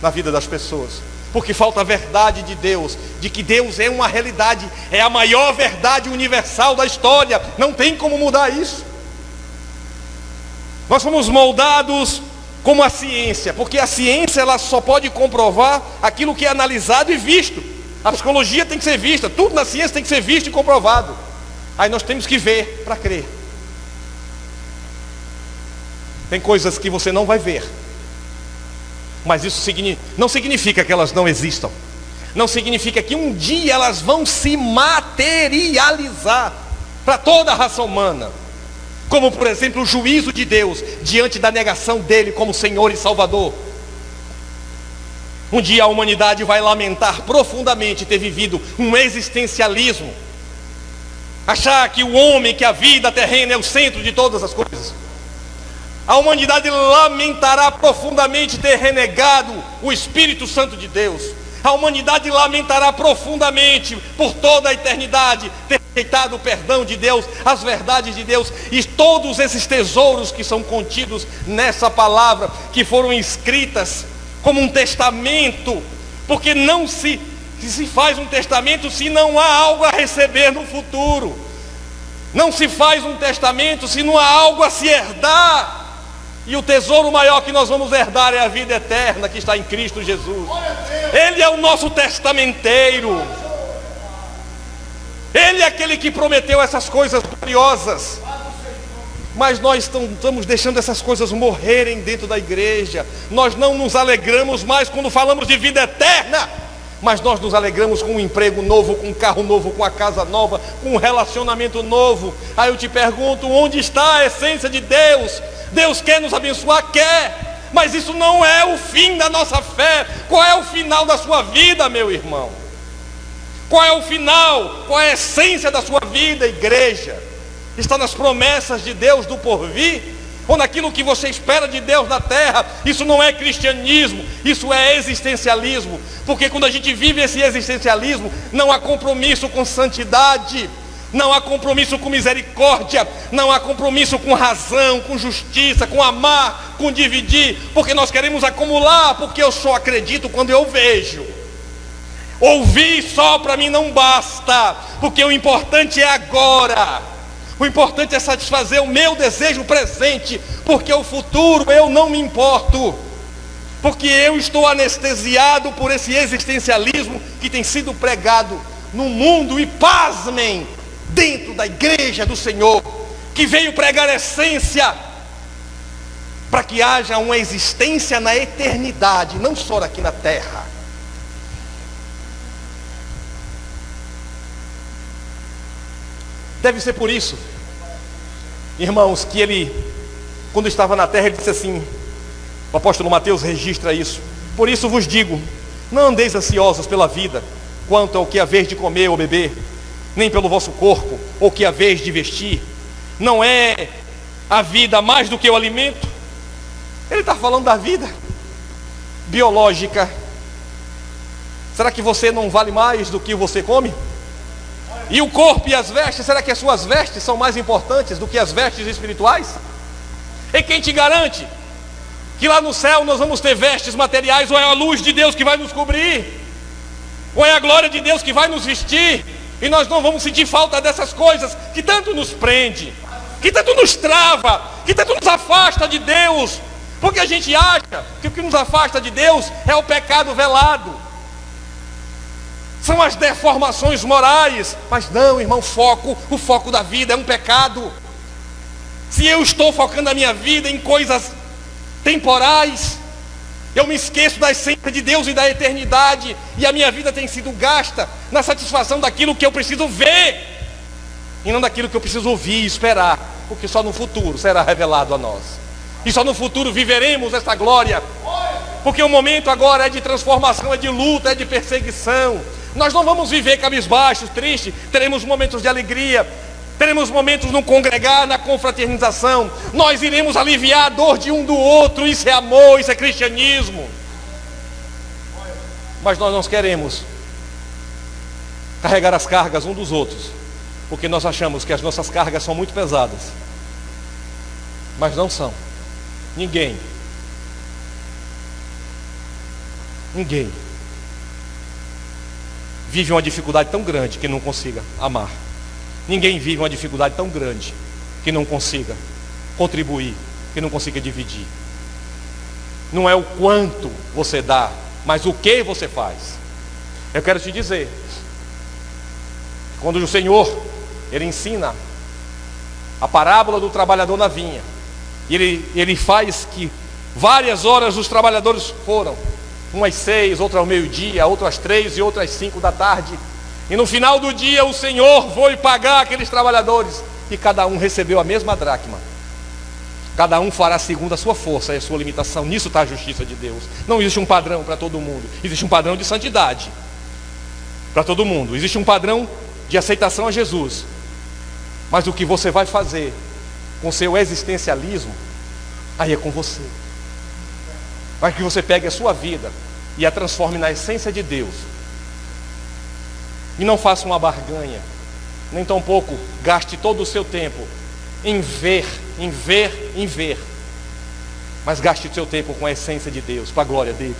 na vida das pessoas. Porque falta a verdade de Deus, de que Deus é uma realidade, é a maior verdade universal da história, não tem como mudar isso. Nós fomos moldados como a ciência, porque a ciência ela só pode comprovar aquilo que é analisado e visto. A psicologia tem que ser vista, tudo na ciência tem que ser visto e comprovado. Aí nós temos que ver para crer. Tem coisas que você não vai ver, mas isso não significa que elas não existam. Não significa que um dia elas vão se materializar para toda a raça humana. Como, por exemplo, o juízo de Deus diante da negação dele como Senhor e Salvador. Um dia a humanidade vai lamentar profundamente ter vivido um existencialismo, achar que o homem, que a vida terrena é o centro de todas as coisas. A humanidade lamentará profundamente ter renegado o Espírito Santo de Deus. A humanidade lamentará profundamente por toda a eternidade ter rejeitado o perdão de Deus, as verdades de Deus e todos esses tesouros que são contidos nessa palavra, que foram escritas como um testamento, porque não se faz um testamento se não há algo a receber no futuro. Não se faz um testamento se não há algo a se herdar. E o tesouro maior que nós vamos herdar é a vida eterna que está em Cristo Jesus. Ele é o nosso testamenteiro. Ele é aquele que prometeu essas coisas gloriosas. Mas nós estamos deixando essas coisas morrerem dentro da igreja. Nós não nos alegramos mais quando falamos de vida eterna, mas nós nos alegramos com um emprego novo, com um carro novo, com a casa nova, com um relacionamento novo. Aí eu te pergunto, onde está a essência de Deus? Deus quer nos abençoar? Quer, mas isso não é o fim da nossa fé. Qual é o final da sua vida, meu irmão? Qual é o final? Qual é a essência da sua vida, igreja? Está nas promessas de Deus do porvir? Ou naquilo que você espera de Deus na terra? Isso não é cristianismo, isso é existencialismo. Porque quando a gente vive esse existencialismo, não há compromisso com santidade, não há compromisso com misericórdia, não há compromisso com razão, com justiça, com amar, com dividir, porque nós queremos acumular, porque eu só acredito quando eu vejo. Ouvir só para mim não basta, porque o importante é agora. O importante é satisfazer o meu desejo presente, porque o futuro eu não me importo, porque eu estou anestesiado por esse existencialismo que tem sido pregado no mundo, e pasmem, dentro da igreja do Senhor, que veio pregar essência, para que haja uma existência na eternidade, não só aqui na terra. Deve ser por isso, irmãos, que ele, quando estava na terra, ele disse assim, o apóstolo Mateus registra isso: por isso vos digo, não andeis ansiosos pela vida, quanto ao que haveis de comer ou beber, nem pelo vosso corpo, ou que haveis de vestir. Não é a vida mais do que o alimento? Ele está falando da vida biológica. Será que você não vale mais do que você come? E o corpo e as vestes, será que as suas vestes são mais importantes do que as vestes espirituais? E quem te garante que lá no céu nós vamos ter vestes materiais? Ou é a luz de Deus que vai nos cobrir? Ou é a glória de Deus que vai nos vestir? E nós não vamos sentir falta dessas coisas que tanto nos prende, que tanto nos trava, que tanto nos afasta de Deus. Porque a gente acha que o que nos afasta de Deus é o pecado velado, são as deformações morais. Mas não, irmão, o foco da vida é um pecado. Se eu estou focando a minha vida em coisas temporais, eu me esqueço da essência de Deus e da eternidade, e a minha vida tem sido gasta na satisfação daquilo que eu preciso ver, e não daquilo que eu preciso ouvir e esperar, porque só no futuro será revelado a nós, e só no futuro viveremos essa glória, porque o momento agora é de transformação, é de luta, é de perseguição. Nós não vamos viver cabisbaixos, tristes. Teremos momentos de alegria, teremos momentos no congregar, na confraternização. Nós iremos aliviar a dor de um do outro. Isso é amor, isso é cristianismo. Mas nós não queremos carregar as cargas um dos outros, porque nós achamos que as nossas cargas são muito pesadas, mas não são. Ninguém vive uma dificuldade tão grande que não consiga amar. Ninguém vive uma dificuldade tão grande que não consiga contribuir, que não consiga dividir. não é o quanto você dá, mas o que você faz. Eu quero te dizer, quando o Senhor, Ele ensina a parábola do trabalhador na vinha, e ele faz que várias horas os trabalhadores foram, umas 6, outras ao meio-dia, outras às 3 e outras às 5 da tarde, e no final do dia o Senhor foi pagar aqueles trabalhadores, e cada um recebeu a mesma dracma. Cada um fará segundo a sua força e a sua limitação. Nisso está a justiça de Deus. Não existe um padrão para todo mundo. Existe um padrão de santidade para todo mundo. Existe um padrão de aceitação a Jesus. Mas o que você vai fazer com seu existencialismo, aí é com você. Para que você pegue a sua vida e a transforme na essência de Deus. E não faça uma barganha, nem tampouco gaste todo o seu tempo em ver, mas gaste o seu tempo com a essência de Deus, para a glória dele.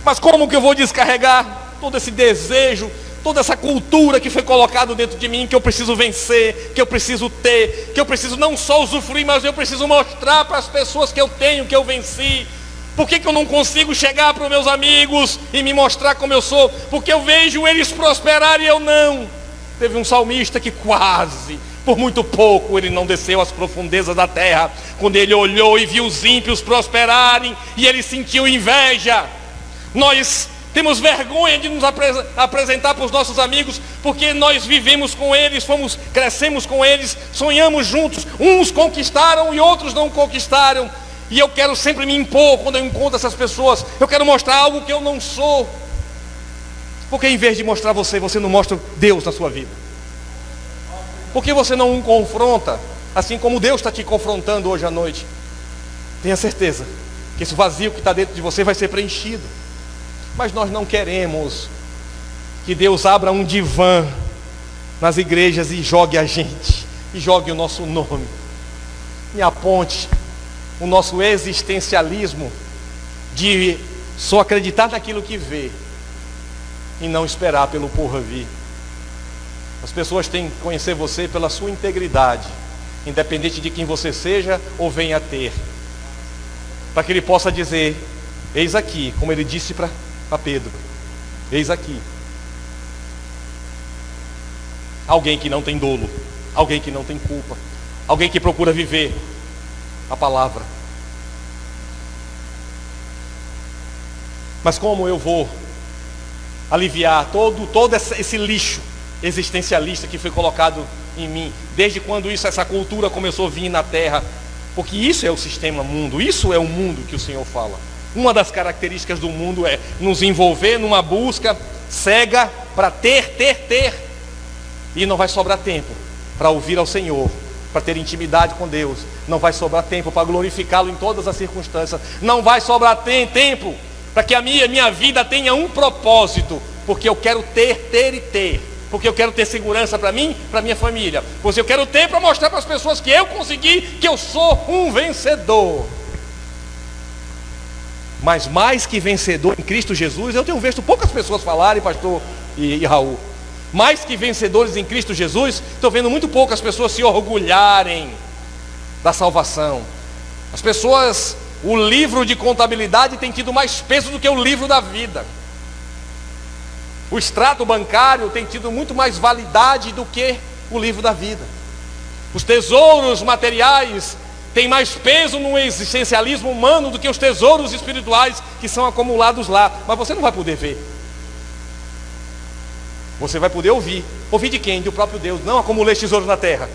Mas como que eu vou descarregar todo esse desejo, toda essa cultura que foi colocado dentro de mim, que eu preciso vencer, que eu preciso ter, que eu preciso não só usufruir, mas eu preciso mostrar para as pessoas que eu tenho, que eu venci? Por que eu não consigo chegar para os meus amigos e me mostrar como eu sou? Porque eu vejo eles prosperarem e eu não. Teve um salmista que quase, por muito pouco, ele não desceu às profundezas da terra, quando ele olhou e viu os ímpios prosperarem, e ele sentiu inveja. Nós temos vergonha de nos apresentar para os nossos amigos, porque nós vivemos com eles, crescemos com eles, sonhamos juntos. Uns conquistaram e outros não conquistaram. E eu quero sempre me impor quando eu encontro essas pessoas. Eu quero mostrar algo que eu não sou. Porque em vez de mostrar você não mostra Deus na sua vida? Porque você não o confronta, assim como Deus está te confrontando hoje à noite? Tenha certeza que esse vazio que está dentro de você vai ser preenchido. Mas nós não queremos que Deus abra um divã nas igrejas e jogue a gente, e jogue o nosso nome, e aponte o nosso existencialismo de só acreditar naquilo que vê e não esperar pelo porvir. As pessoas têm que conhecer você pela sua integridade, independente de quem você seja ou venha a ter, para que ele possa dizer: eis aqui, como ele disse para Pedro, eis aqui alguém que não tem dolo, alguém que não tem culpa, alguém que procura viver a palavra. Mas como eu vou aliviar todo esse lixo existencialista que foi colocado em mim, desde quando essa cultura começou a vir na terra? Porque isso é o sistema mundo, isso é o mundo que o Senhor fala. Uma das características do mundo é nos envolver numa busca cega para ter, e não vai sobrar tempo para ouvir ao Senhor, para ter intimidade com Deus. Não vai sobrar tempo para glorificá-lo em todas as circunstâncias. Não vai sobrar tempo para que a minha vida tenha um propósito, porque eu quero ter, porque eu quero ter segurança para mim, para minha família, porque eu quero ter para mostrar para as pessoas que eu consegui, que eu sou um vencedor. Mas mais que vencedor em Cristo Jesus, eu tenho visto poucas pessoas falarem, pastor e Raul, mais que vencedores em Cristo Jesus, estou vendo muito poucas pessoas se orgulharem da salvação. As pessoas, o livro de contabilidade tem tido mais peso do que o livro da vida. O extrato bancário tem tido muito mais validade do que o livro da vida. Os tesouros materiais têm mais peso no existencialismo humano do que os tesouros espirituais que são acumulados lá. Mas você não vai poder ver. Você vai poder ouvir. Ouvir de quem? Do próprio Deus. Não acumulei tesouro na terra,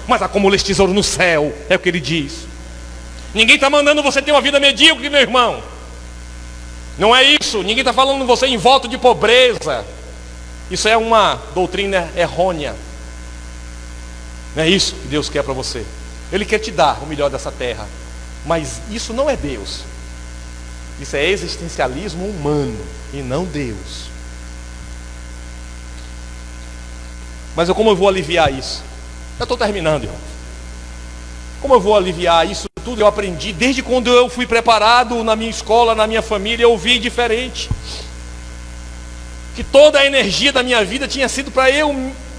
mas acumulei tesouro no céu. É o que ele diz. Ninguém está mandando você ter uma vida medíocre, meu irmão. Não é isso. Ninguém está falando você em voto de pobreza. Isso é uma doutrina errônea. Não é isso que Deus quer para você. Ele quer te dar o melhor dessa terra, mas isso não é Deus. Isso é existencialismo humano e não Deus. Mas como eu vou aliviar isso? Eu estou terminando, irmão. Como eu vou aliviar isso tudo? Eu aprendi desde quando eu fui preparado na minha escola, na minha família, eu vi diferente. Que toda a energia da minha vida tinha sido para eu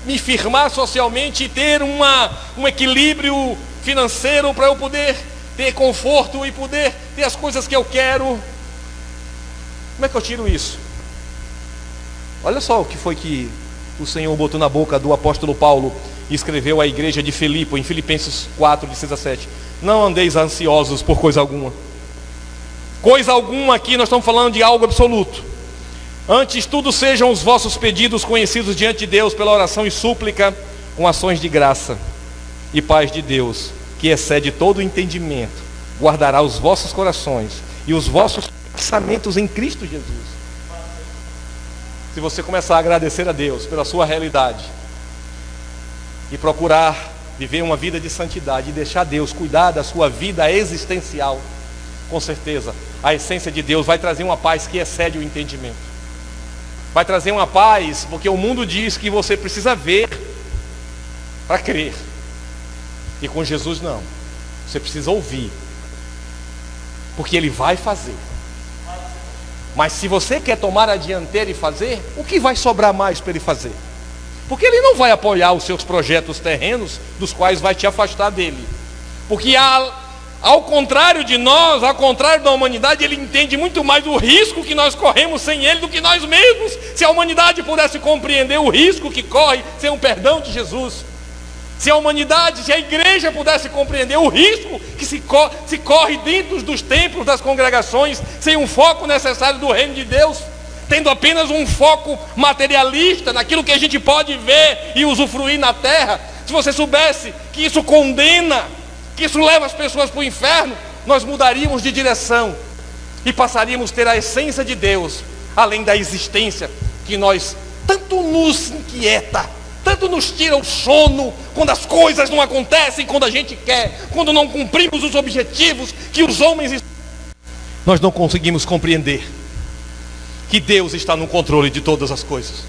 me firmar socialmente e ter um equilíbrio financeiro para eu poder ter conforto e poder ter as coisas que eu quero. Como é que eu tiro isso? Olha só o que foi que o Senhor botou na boca do apóstolo Paulo e escreveu à igreja de Filipe, em Filipenses 4, de 6 a 7. Não andeis ansiosos por coisa alguma. Coisa alguma aqui, nós estamos falando de algo absoluto. Antes tudo sejam os vossos pedidos conhecidos diante de Deus pela oração e súplica, com ações de graça. E paz de Deus, que excede todo o entendimento, guardará os vossos corações e os vossos pensamentos em Cristo Jesus. Se você começar a agradecer a Deus pela sua realidade e procurar viver uma vida de santidade e deixar Deus cuidar da sua vida existencial, com certeza a essência de Deus vai trazer uma paz que excede o entendimento. Vai trazer uma paz, porque o mundo diz que você precisa ver para crer. E com Jesus não. Você precisa ouvir, porque Ele vai fazer. Mas se você quer tomar a dianteira e fazer, o que vai sobrar mais para Ele fazer? Porque Ele não vai apoiar os seus projetos terrenos, dos quais vai te afastar dele. Porque ao contrário de nós, ao contrário da humanidade, Ele entende muito mais o risco que nós corremos sem Ele do que nós mesmos. Se a humanidade pudesse compreender o risco que corre sem o perdão de Jesus, se a humanidade, se a igreja pudesse compreender o risco que se corre dentro dos templos, das congregações, sem um foco necessário do reino de Deus, tendo apenas um foco materialista naquilo que a gente pode ver e usufruir na terra, se você soubesse que isso condena, que isso leva as pessoas para o inferno, nós mudaríamos de direção e passaríamos a ter a essência de Deus, além da existência que nós tanto nos inquieta, tanto nos tira o sono, quando as coisas não acontecem quando a gente quer, quando não cumprimos os objetivos que os homens... Nós não conseguimos compreender que Deus está no controle de todas as coisas,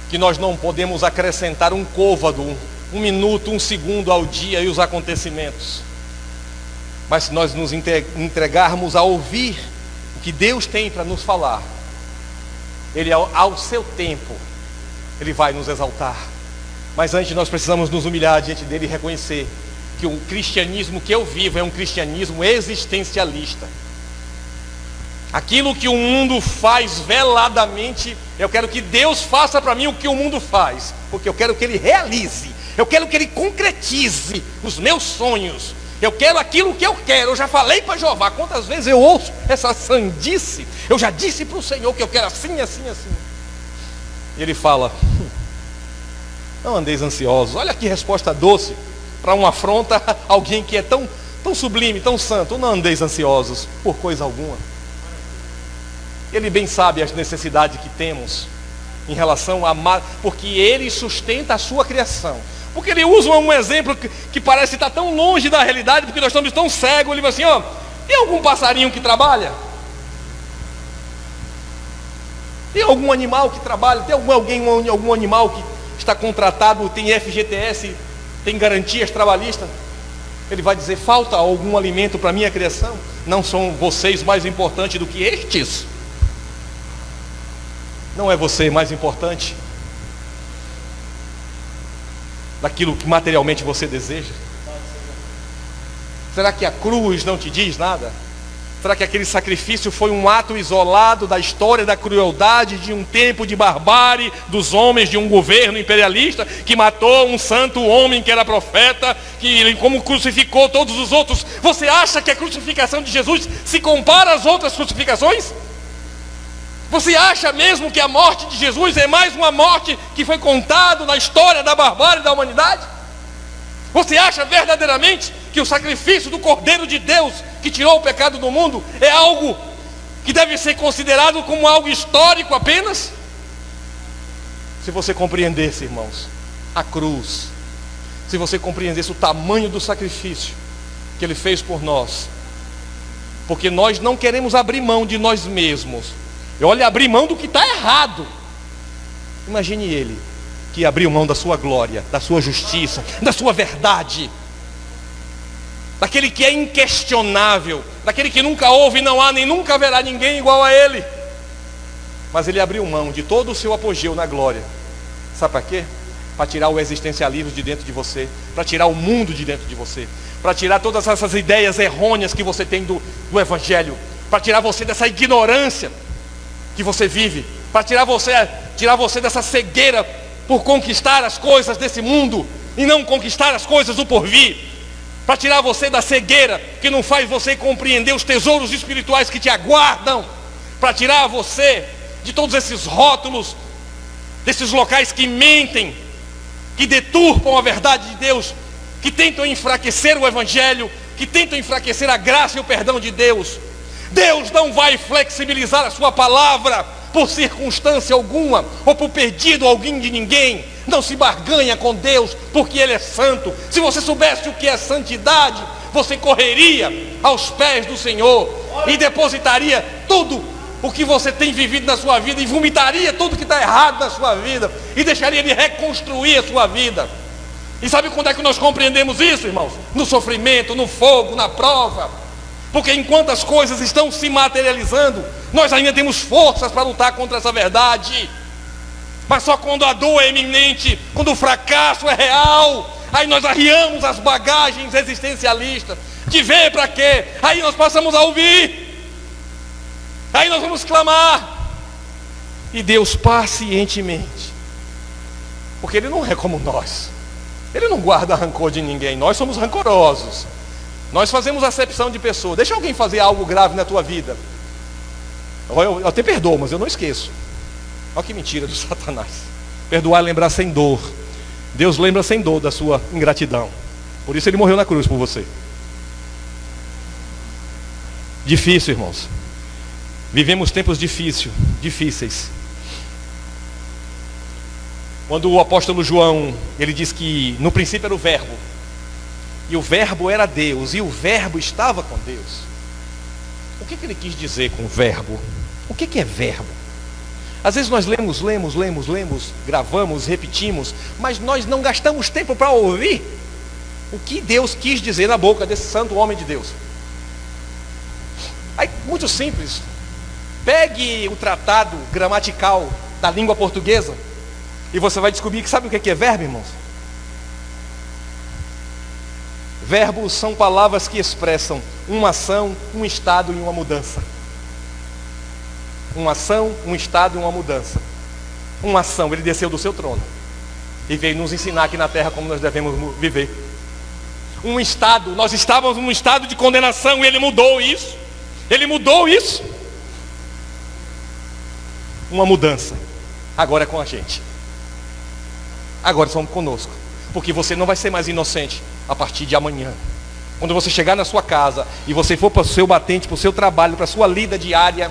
que nós não podemos acrescentar um côvado, um minuto, um segundo ao dia e os acontecimentos, mas se nós nos entregarmos a ouvir o que Deus tem para nos falar, Ele ao seu tempo Ele vai nos exaltar. Mas antes nós precisamos nos humilhar diante dele e reconhecer que o cristianismo que eu vivo é um cristianismo existencialista. Aquilo que o mundo faz veladamente, eu quero que Deus faça para mim o que o mundo faz, porque eu quero que Ele realize, eu quero que Ele concretize os meus sonhos, eu quero aquilo que eu quero. Eu já falei para Jeová, quantas vezes eu ouço essa sandice, eu já disse para o Senhor que eu quero assim, assim, assim. E Ele fala: não andeis ansiosos. Olha que resposta doce para uma afronta a alguém que é tão sublime, tão santo. Não andeis ansiosos por coisa alguma. Ele bem sabe as necessidades que temos em relação a porque Ele sustenta a sua criação. Porque Ele usa um exemplo que parece estar tão longe da realidade, porque nós estamos tão cegos. Ele fala assim: ó, tem algum passarinho que trabalha? Tem algum animal que trabalha? Tem algum animal que está contratado, tem FGTS, tem garantias trabalhistas? Ele vai dizer: falta algum alimento para a minha criação? Não são vocês mais importantes do que estes? Não é você mais importante daquilo que materialmente você deseja? Será que a cruz não te diz nada? Será que aquele sacrifício foi um ato isolado da história da crueldade de um tempo de barbárie dos homens de um governo imperialista que matou um santo homem que era profeta, que como crucificou todos os outros? Você acha que a crucificação de Jesus se compara às outras crucificações? Você acha mesmo que a morte de Jesus é mais uma morte que foi contada na história da barbárie da humanidade? Você acha verdadeiramente que o sacrifício do Cordeiro de Deus que tirou o pecado do mundo é algo que deve ser considerado como algo histórico apenas? Se você compreendesse, irmãos, a cruz, se você compreendesse o tamanho do sacrifício que Ele fez por nós, porque nós não queremos abrir mão de nós mesmos. E olha, abrir mão do que está errado. Imagine Ele que abriu mão da sua glória, da sua justiça, da sua verdade, daquele que é inquestionável, daquele que nunca houve, não há nem nunca haverá ninguém igual a Ele. Mas Ele abriu mão de todo o seu apogeu na glória. Sabe para quê? para tirar o existencialismo de dentro de você, para tirar o mundo de dentro de você, para tirar todas essas ideias errôneas que você tem do Evangelho, para tirar você dessa ignorância que você vive, para tirar você dessa cegueira por conquistar as coisas desse mundo e não conquistar as coisas do porvir, para tirar você da cegueira que não faz você compreender os tesouros espirituais que te aguardam, para tirar você de todos esses rótulos, desses locais que mentem, que deturpam a verdade de Deus, que tentam enfraquecer o Evangelho, que tentam enfraquecer a graça e o perdão de Deus. Deus não vai flexibilizar a sua palavra por circunstância alguma, ou por pedido alguém de ninguém. Não se barganha com Deus, porque Ele é santo. Se você soubesse o que é santidade, você correria aos pés do Senhor e depositaria tudo o que você tem vivido na sua vida, e vomitaria tudo que está errado na sua vida, e deixaria de reconstruir a sua vida. E sabe quando é que nós compreendemos isso, irmãos? No sofrimento, no fogo, na prova. Porque enquanto as coisas estão se materializando, nós ainda temos forças para lutar contra essa verdade. Mas só quando a dor é iminente, quando o fracasso é real, aí nós arriamos as bagagens existencialistas. De ver para quê? Aí nós passamos a ouvir. Aí nós vamos clamar. E Deus pacientemente, porque Ele não é como nós, Ele não guarda rancor de ninguém. Nós somos rancorosos, nós fazemos acepção de pessoa. Deixa alguém fazer algo grave na tua vida, eu até perdoo, mas eu não esqueço. Olha que mentira do Satanás. Perdoar é lembrar sem dor. Deus lembra sem dor da sua ingratidão. Por isso Ele morreu na cruz por você. Difícil, irmãos. Vivemos tempos difíceis. Quando o apóstolo João, ele diz que no princípio era o verbo, e o verbo era Deus, e o verbo estava com Deus. O que ele quis dizer com verbo? O que é verbo? Às vezes nós lemos, gravamos, repetimos, mas nós não gastamos tempo para ouvir o que Deus quis dizer na boca desse santo homem de Deus. Aí, muito simples. Pegue o tratado gramatical da língua portuguesa e você vai descobrir que sabe o que é verbo, irmãos? Verbos são palavras que expressam uma ação, um estado e uma mudança. Uma ação, um estado e uma mudança. Uma ação, Ele desceu do seu trono e veio nos ensinar aqui na terra como nós devemos viver. Um estado, nós estávamos num estado de condenação e Ele mudou isso. Ele mudou isso. Uma mudança. Agora é com a gente. Agora somos conosco. Porque você não vai ser mais inocente a partir de amanhã. Quando você chegar na sua casa e você for para o seu batente, para o seu trabalho, para a sua lida diária,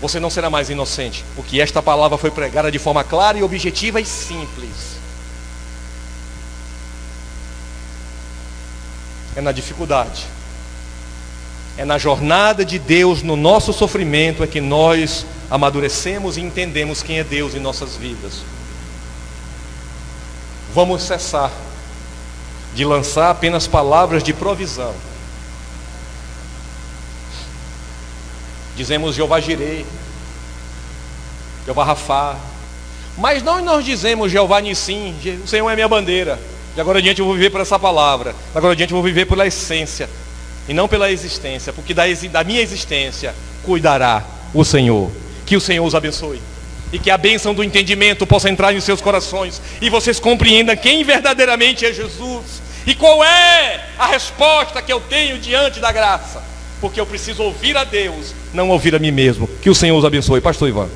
você não será mais inocente. Porque esta palavra foi pregada de forma clara e objetiva e simples. É na dificuldade, é na jornada de Deus, no nosso sofrimento, é que nós amadurecemos e entendemos quem é Deus em nossas vidas. Vamos cessar de lançar apenas palavras de provisão. Dizemos Jeová Jireh, Jeová Rafá, mas não nós dizemos Jeová Nissim, o Senhor é minha bandeira. De agora adiante eu vou viver por essa palavra. De agora adiante eu vou viver pela essência e não pela existência, porque da minha existência cuidará o Senhor. Que o Senhor os abençoe e que a bênção do entendimento possa entrar em seus corações e vocês compreendam quem verdadeiramente é Jesus e qual é a resposta que eu tenho diante da graça, porque eu preciso ouvir a Deus, não ouvir a mim mesmo. Que o Senhor os abençoe. Pastor Ivan.